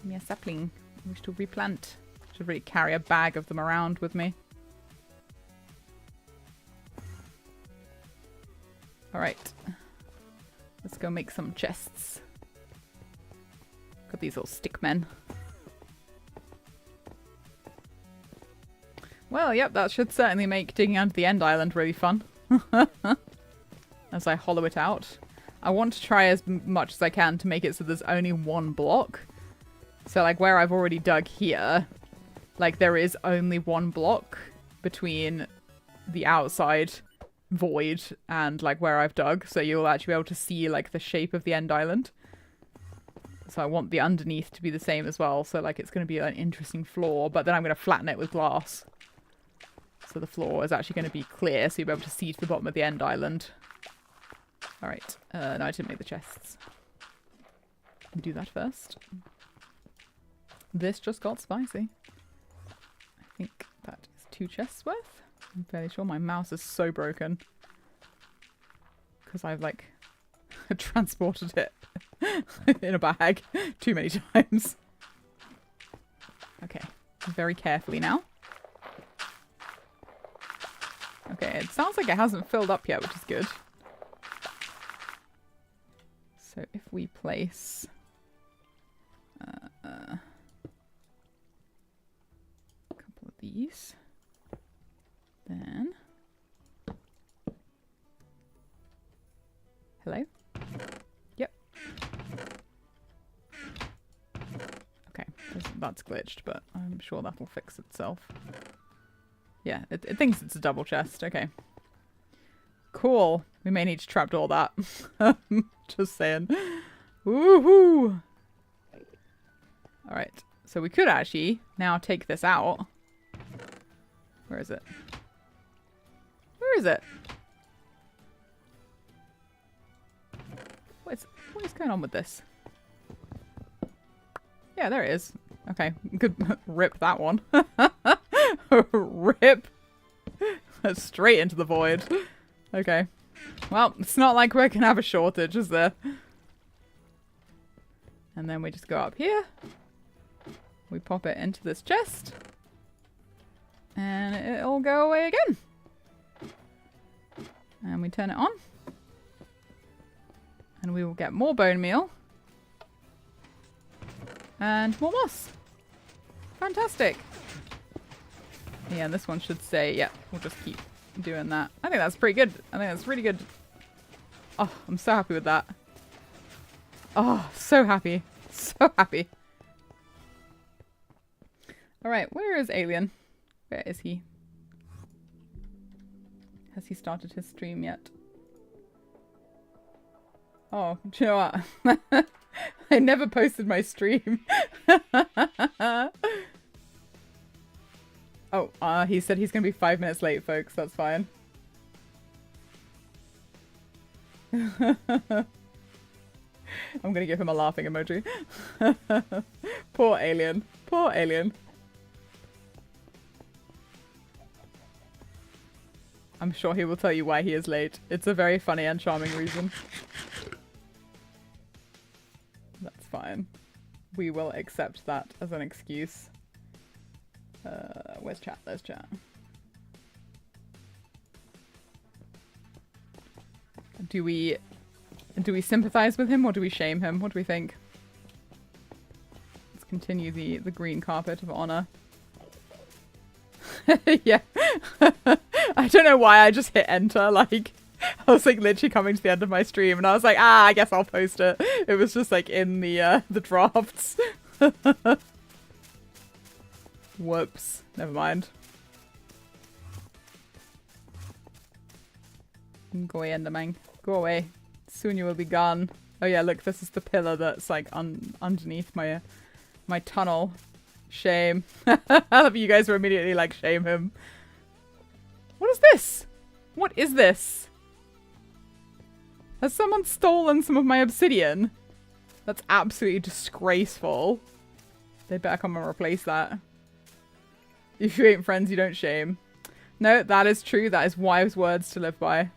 me a sapling. I wish to replant. Should really carry a bag of them around with me. Alright. Let's go make some chests. Got these little stick men. Well, yep, that should certainly make digging under the end island really fun. As I hollow it out. I want to try as much as I can to make it so there's only one block. So, like, where I've already dug here, like, there is only one block between the outside void and, like, where I've dug. So you'll actually be able to see, like, the shape of the end island. So I want the underneath to be the same as well. So, like, it's going to be an interesting floor. But then I'm going to flatten it with glass. So the floor is actually going to be clear. So you'll be able to see to the bottom of the end island. Alright. No, I didn't make the chests. Do that first. This just got spicy. I think that is 2 chests worth. I'm fairly sure my mouse is so broken. Because I've, like, transported it in a bag too many times. Okay. Very carefully now. Okay, it sounds like it hasn't filled up yet, which is good. So if we place... a couple of these, then... Hello? Yep. Okay, that's glitched, but I'm sure that'll fix itself. Yeah, it thinks it's a double chest. Okay. Cool. We may need to trapdoor that. Just saying. Woohoo! Alright. So we could actually now take this out. Where is it? Where is it? What is going on with this? Yeah, there it is. Okay. Good. Rip that one. Rip. Straight into the void. Okay. Well, it's not like we're gonna have a shortage, is there? And then we just go up here. We pop it into this chest. And it'll go away again. And we turn it on. And we will get more bone meal. And more moss. Fantastic. Yeah, and this one should say, yeah, we'll just keep doing that. I think that's pretty good. I think that's really good. Oh, I'm so happy with that. Oh, so happy. So happy. Alright, where is Alien? Where is he? Has he started his stream yet? Oh, do you know what? I never posted my stream. Oh, he said he's going to be 5 minutes late, folks. That's fine. I'm going to give him a laughing emoji. Poor Alien. Poor Alien. I'm sure he will tell you why he is late. It's a very funny and charming reason. That's fine. We will accept that as an excuse. Where's chat? There's chat. Do we sympathize with him or do we shame him? What do we think? Let's continue the green carpet of honor. Yeah. I don't know why I just hit enter, like, I was like literally coming to the end of my stream and I was like, I guess I'll post it. It was just like in the drafts. Whoops. Never mind. Go away, Enderman. Go away. Soon you will be gone. Oh yeah, look, this is the pillar that's like underneath my tunnel. Shame. You guys were immediately like, shame him. What is this? What is this? Has someone stolen some of my obsidian? That's absolutely disgraceful. They better come and replace that. If you ain't friends, you don't shame. No, that is true. That is wise words to live by.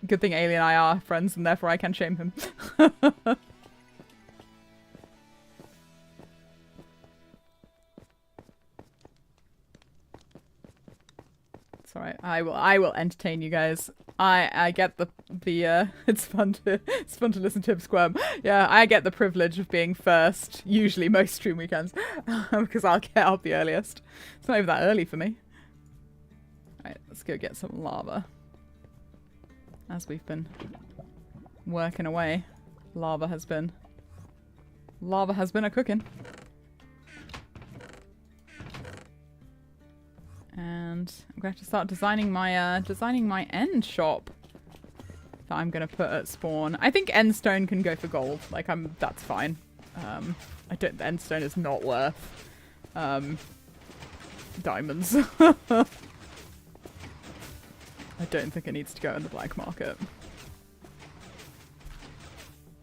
Good thing Alien and I are friends and therefore I can shame him. It's alright. I will entertain you guys. I get the it's fun to listen to him squirm. Yeah, I get the privilege of being first, usually most stream weekends, because I'll get up the earliest. It's not even that early for me. Alright, let's go get some lava. As we've been working away, lava has been a cooking. And I'm going to start designing my end shop that I'm going to put at spawn. I think ENDSTONE can go for gold. Like that's fine. The ENDSTONE is not worth diamonds. I don't think it needs to go in the black market.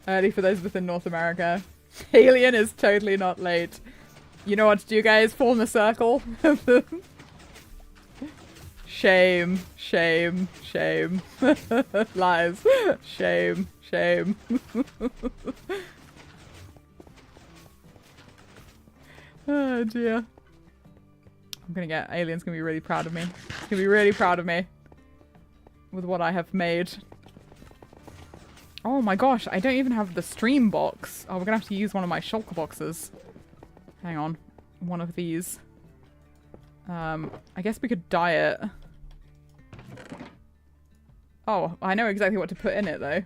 Early for those within North America. Alien is totally not late. You know what to do, guys? Form a circle. Shame, shame, shame. Lies. Shame, shame. Oh dear. I'm gonna get Alien's gonna be really proud of me. He's gonna be really proud of me with what I have made. Oh my gosh, I don't even have the stream box. Oh, we're gonna have to use one of my shulker boxes. Hang on. One of these. I guess we could dye it. Oh, I know exactly what to put in it, though.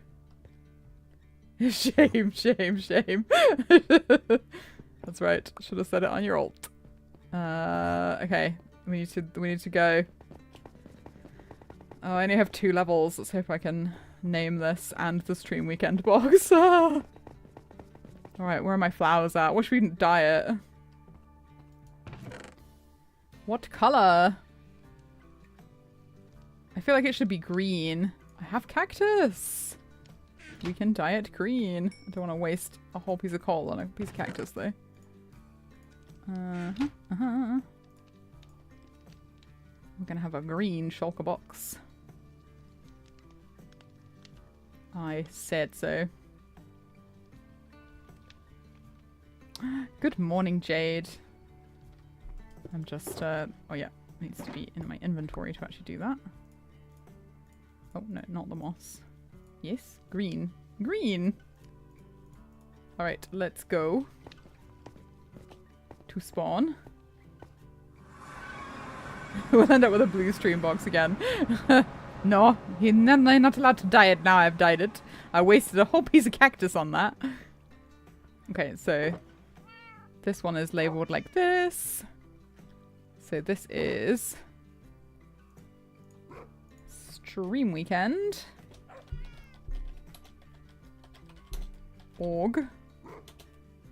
Shame, shame, shame. That's right. Should have said it on your alt. Okay. We need to go. Oh, I only have 2 levels. Let's hope I can name this and the stream weekend box. Alright, where are my flowers at? Wish we didn't dye it. What color? I feel like it should be green. I have cactus. We can dye it green. I don't want to waste a whole piece of coal on a piece of cactus, though. We're gonna have a green shulker box. I said so. Good morning, Jade. I'm just, oh yeah, needs to be in my inventory to actually do that. Oh, no, not the moss. Yes, green. Green! Alright, let's go. To spawn. We'll end up with a blue stream box again. No, you're not allowed to dye it now I've dyed it. I wasted a whole piece of cactus on that. Okay, so this one is labeled like this. So this is stream weekend. Org.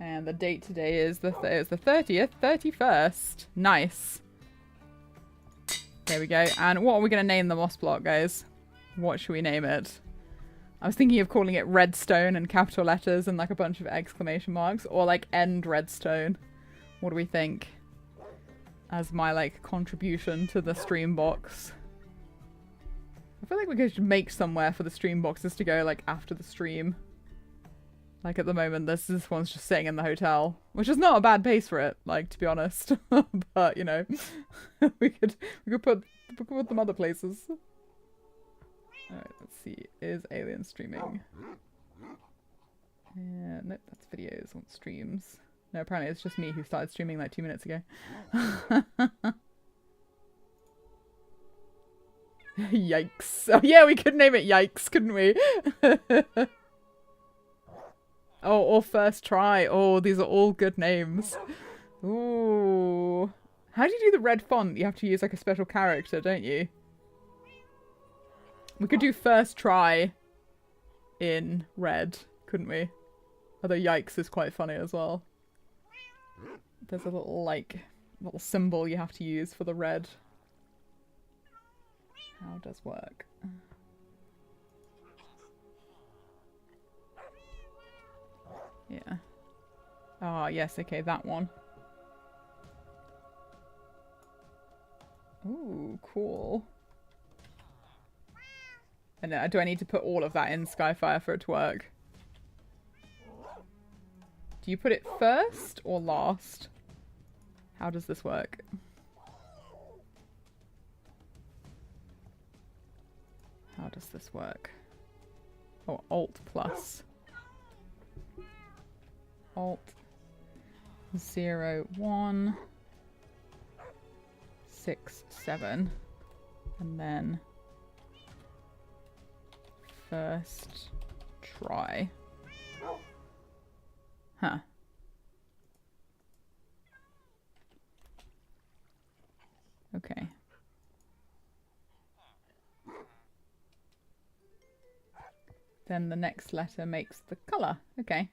And the date today is the 30th, 31st. Nice. There we go. And what are we going to name the moss block, guys? What should we name it? I was thinking of calling it redstone in capital letters and like a bunch of exclamation marks. Or like end redstone. What do we think? As my like contribution to the stream box. I feel like we could make somewhere for the stream boxes to go like after the stream. Like at the moment, this one's just sitting in the hotel, which is not a bad pace for it, like to be honest. But you know, we could put them other places. All right, let's see. Is Alien streaming? Nope, that's videos on streams. No, apparently it's just me who started streaming like 2 minutes ago. Yikes. Oh yeah, we could name it Yikes, couldn't we? Oh, or First Try. Oh, these are all good names. Ooh. How do you do the red font? You have to use like a special character, don't you? We could do First Try in red, couldn't we? Although Yikes is quite funny as well. There's a little, like, little symbol you have to use for the red. How does work? Yeah. Ah, yes, okay, that one. Ooh, cool. And do I need to put all of that in Skyfire for it to work? Do you put it first or last? How does this work? How does this work? Oh, Alt plus. Alt 0, 1, 6, 7. And then First Try. Huh. Okay. Then the next letter makes the color. Okay.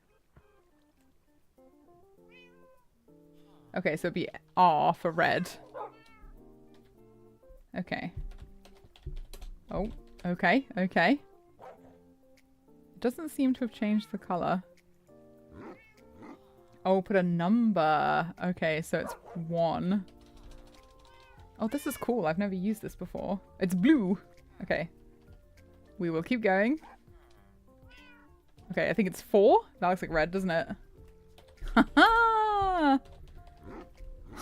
Okay, so it'd be R for red. Okay. Oh, okay, okay. It doesn't seem to have changed the color. Oh, put a number. Okay, so it's 1. Oh, this is cool. I've never used this before. It's blue. Okay. We will keep going. Okay, I think it's 4. That looks like red, doesn't it? Ha-ha!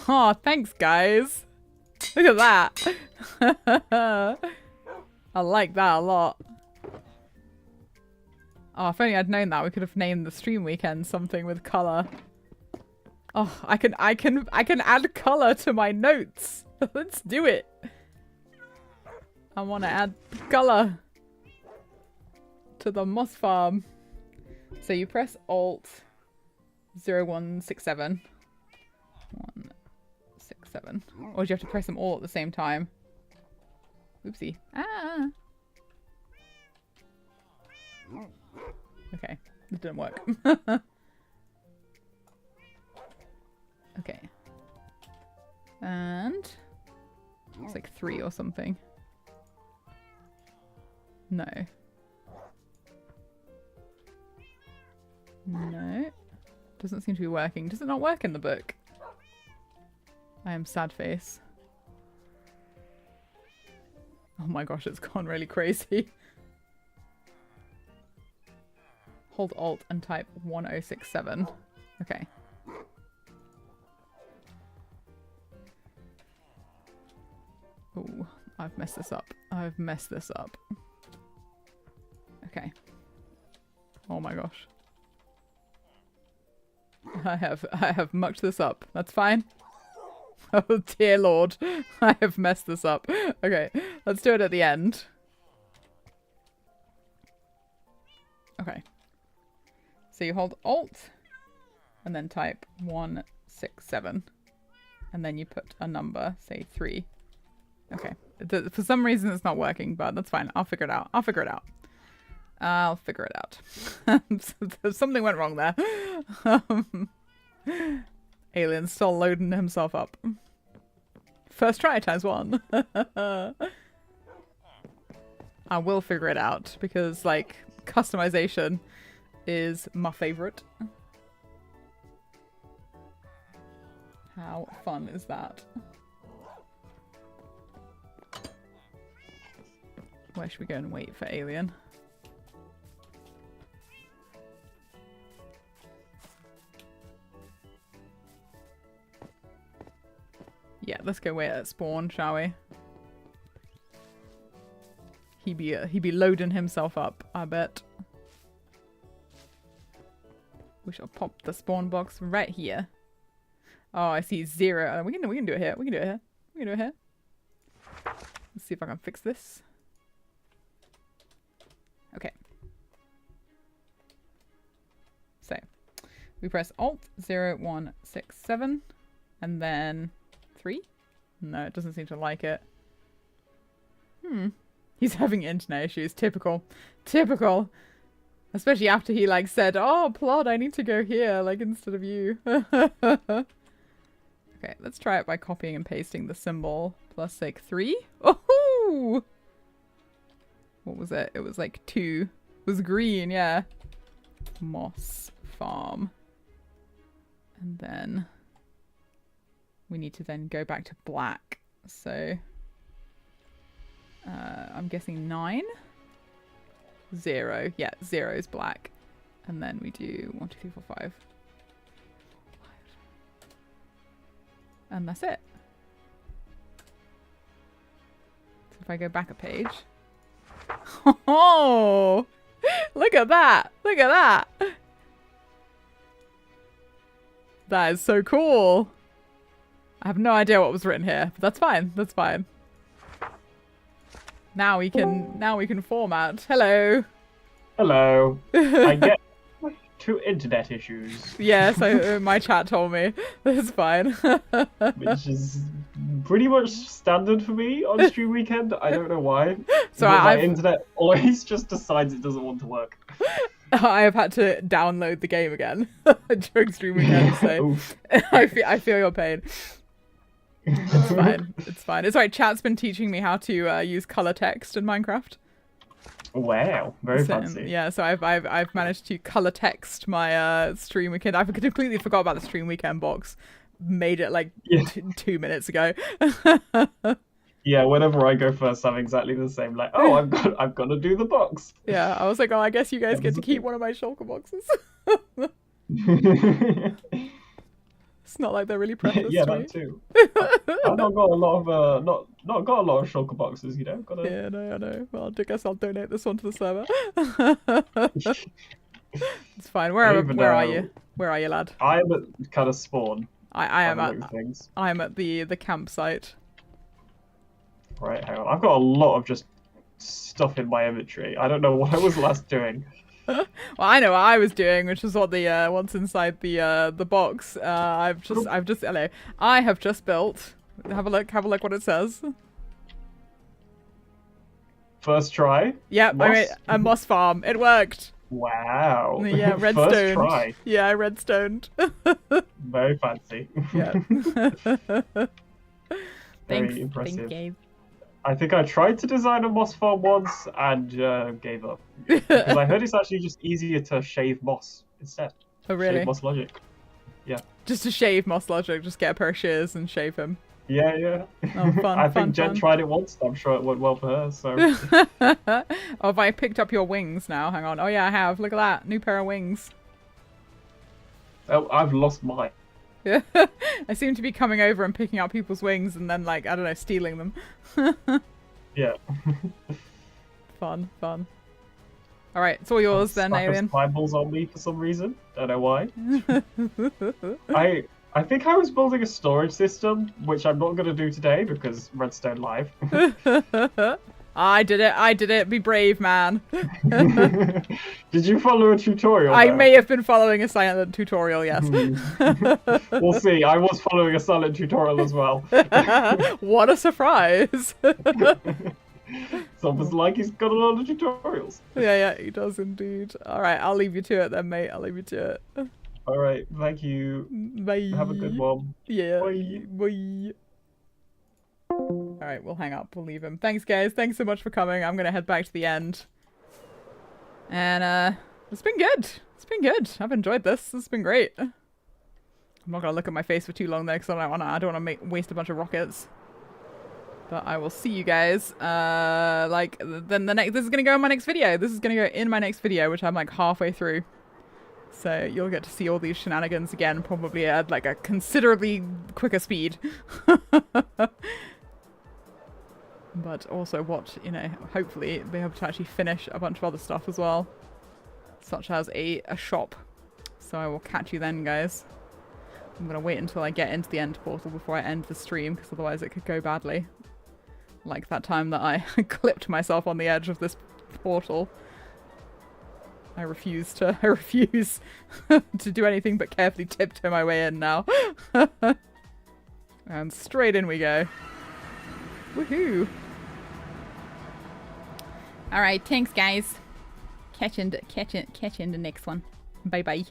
Oh, thanks, guys. Look at that. I like that a lot. Oh, if only I'd known that, we could have named the stream weekend something with color. Oh, I can add color to my notes. Let's do it. I want to add color to the moss farm. So you press Alt 0167. 167. Or do you have to press them all at the same time? Oopsie. Ah. Okay, this didn't work. Okay. And it's like 3 or something. No. No. Doesn't seem to be working. Does it not work in the book? I am sad face. Oh my gosh, it's gone really crazy. Hold Alt and type 1067. Okay. Oh, I've messed this up. I've messed this up. Okay. Oh my gosh. I have mucked this up. That's fine. Oh dear lord. I have messed this up. Okay, let's do it at the end. Okay. So you hold Alt and then type 167. And then you put a number, say 3. Okay. For some reason it's not working, but that's fine. I'll figure it out. I'll figure it out. I'll figure it out. Something went wrong there. Alien's still loading himself up. First try times 1. I will figure it out because, like, customization is my favorite. How fun is that? Where should we go and wait for Alien? Yeah, let's go wait at spawn, shall we? He be loading himself up, I bet. We shall pop the spawn box right here. Oh, I see 0. We can do it here. We can do it here. We can do it here. Let's see if I can fix this. Okay. So we press Alt 0, 1, 6, 7, and then 3. No, it doesn't seem to like it. He's having internet issues. Typical. Typical. Especially after he like said, "Oh, plot, I need to go here," like instead of you. Okay, let's try it by copying and pasting the symbol plus like 3. Oh! What was it? It was like 2. It was green, yeah. Moss farm. And then we need to then go back to black. So I'm guessing 9. 0. Yeah, 0 is black. And then we do 1, 2, 3, 4, 5. And that's it. So if I go back a page. Oh! Look at that! Look at that! That is so cool! I have no idea what was written here, but that's fine. That's fine. Now we can format. Hello. Hello. I get 2 internet issues. Yes, my chat told me. That's fine. Which is pretty much standard for me on stream weekend. I don't know why. So my internet always just decides it doesn't want to work. I have had to download the game again during stream weekend, so I feel your pain. It's fine. It's fine. It's alright. Chat's been teaching me how to use color text in Minecraft. Wow, very fancy. Yeah, so I've managed to color text my stream weekend. I completely forgot about the stream weekend box. Made it like 2 minutes ago. Yeah, whenever I go first, I'm exactly the same. Like, oh, I've got to do the box. Yeah, I was like, oh, I guess you guys get to keep one of my shulker boxes. It's not like they're really precious. Yeah, to that me. too. I've not got a lot of not got a lot of shulker boxes, you know. Gotta... Yeah, no, I know. Well, I guess I'll donate this one to the server. It's fine. Where are you? Where are you, lad? I'm at kind of spawn. I am at the campsite. Right, hang on. I've got a lot of just stuff in my inventory. I don't know what I was last doing. Well, I know what I was doing, which is what the what's inside the box. I have just built. Have a look what it says. First try. Yep, I made a moss farm. It worked. Wow. Yeah, redstone. First try. Yeah, I redstoned. Very fancy. Yeah. Very impressive. Thanks, Gabe. I think I tried to design a moss farm once and gave up. Because I heard it's actually just easier to shave moss instead. Oh, really? Shave moss logic. Yeah. Just to shave Moss Logic, just get a pair of shears and shave him. Yeah, yeah. Oh, fun, I fun, think Jen fun. tried it once. I'm sure it went well for her, so... Oh, have I picked up your wings now? Hang on. Oh, yeah, I have. Look at that. New pair of wings. Oh, I've lost mine. I seem to be coming over and picking up people's wings and then, like, I don't know, stealing them. Yeah. Fun, fun. Alright, it's all yours then, Alien. Fireballs on me for some reason. Don't know why. I think I was building a storage system, which I'm not going to do today because Redstone Live. I did it. Be brave, man. Did you follow a tutorial? I though? may have been following a silent tutorial, yes. We'll see. I was following a silent tutorial as well. What a surprise. It's almost like he's got a lot of tutorials. Yeah, he does indeed. Alright, I'll leave you to it then, mate. I'll leave you to it. Alright, thank you. Bye. Have a good one. Yeah. Bye. Bye. Alright, we'll hang up. We'll leave him. Thanks, guys. Thanks so much for coming. I'm going to head back to the end. And, it's been good. It's been good. I've enjoyed this. This has been great. I'm not going to look at my face for too long, though, because I don't want to waste a bunch of rockets. But I will see you guys, then this is going to go in my next video. This is going to go in my next video, which I'm, like, halfway through. So you'll get to see all these shenanigans again, probably at, like, a considerably quicker speed. But also hopefully be able to actually finish a bunch of other stuff as well. Such as a shop. So I will catch you then, guys. I'm going to wait until I get into the end portal before I end the stream, because otherwise it could go badly. Like that time that I clipped myself on the edge of this portal. I refuse to do anything but carefully tiptoe my way in now. And straight in we go. Woohoo! Alright, thanks guys. Catch you in the next one. Bye bye.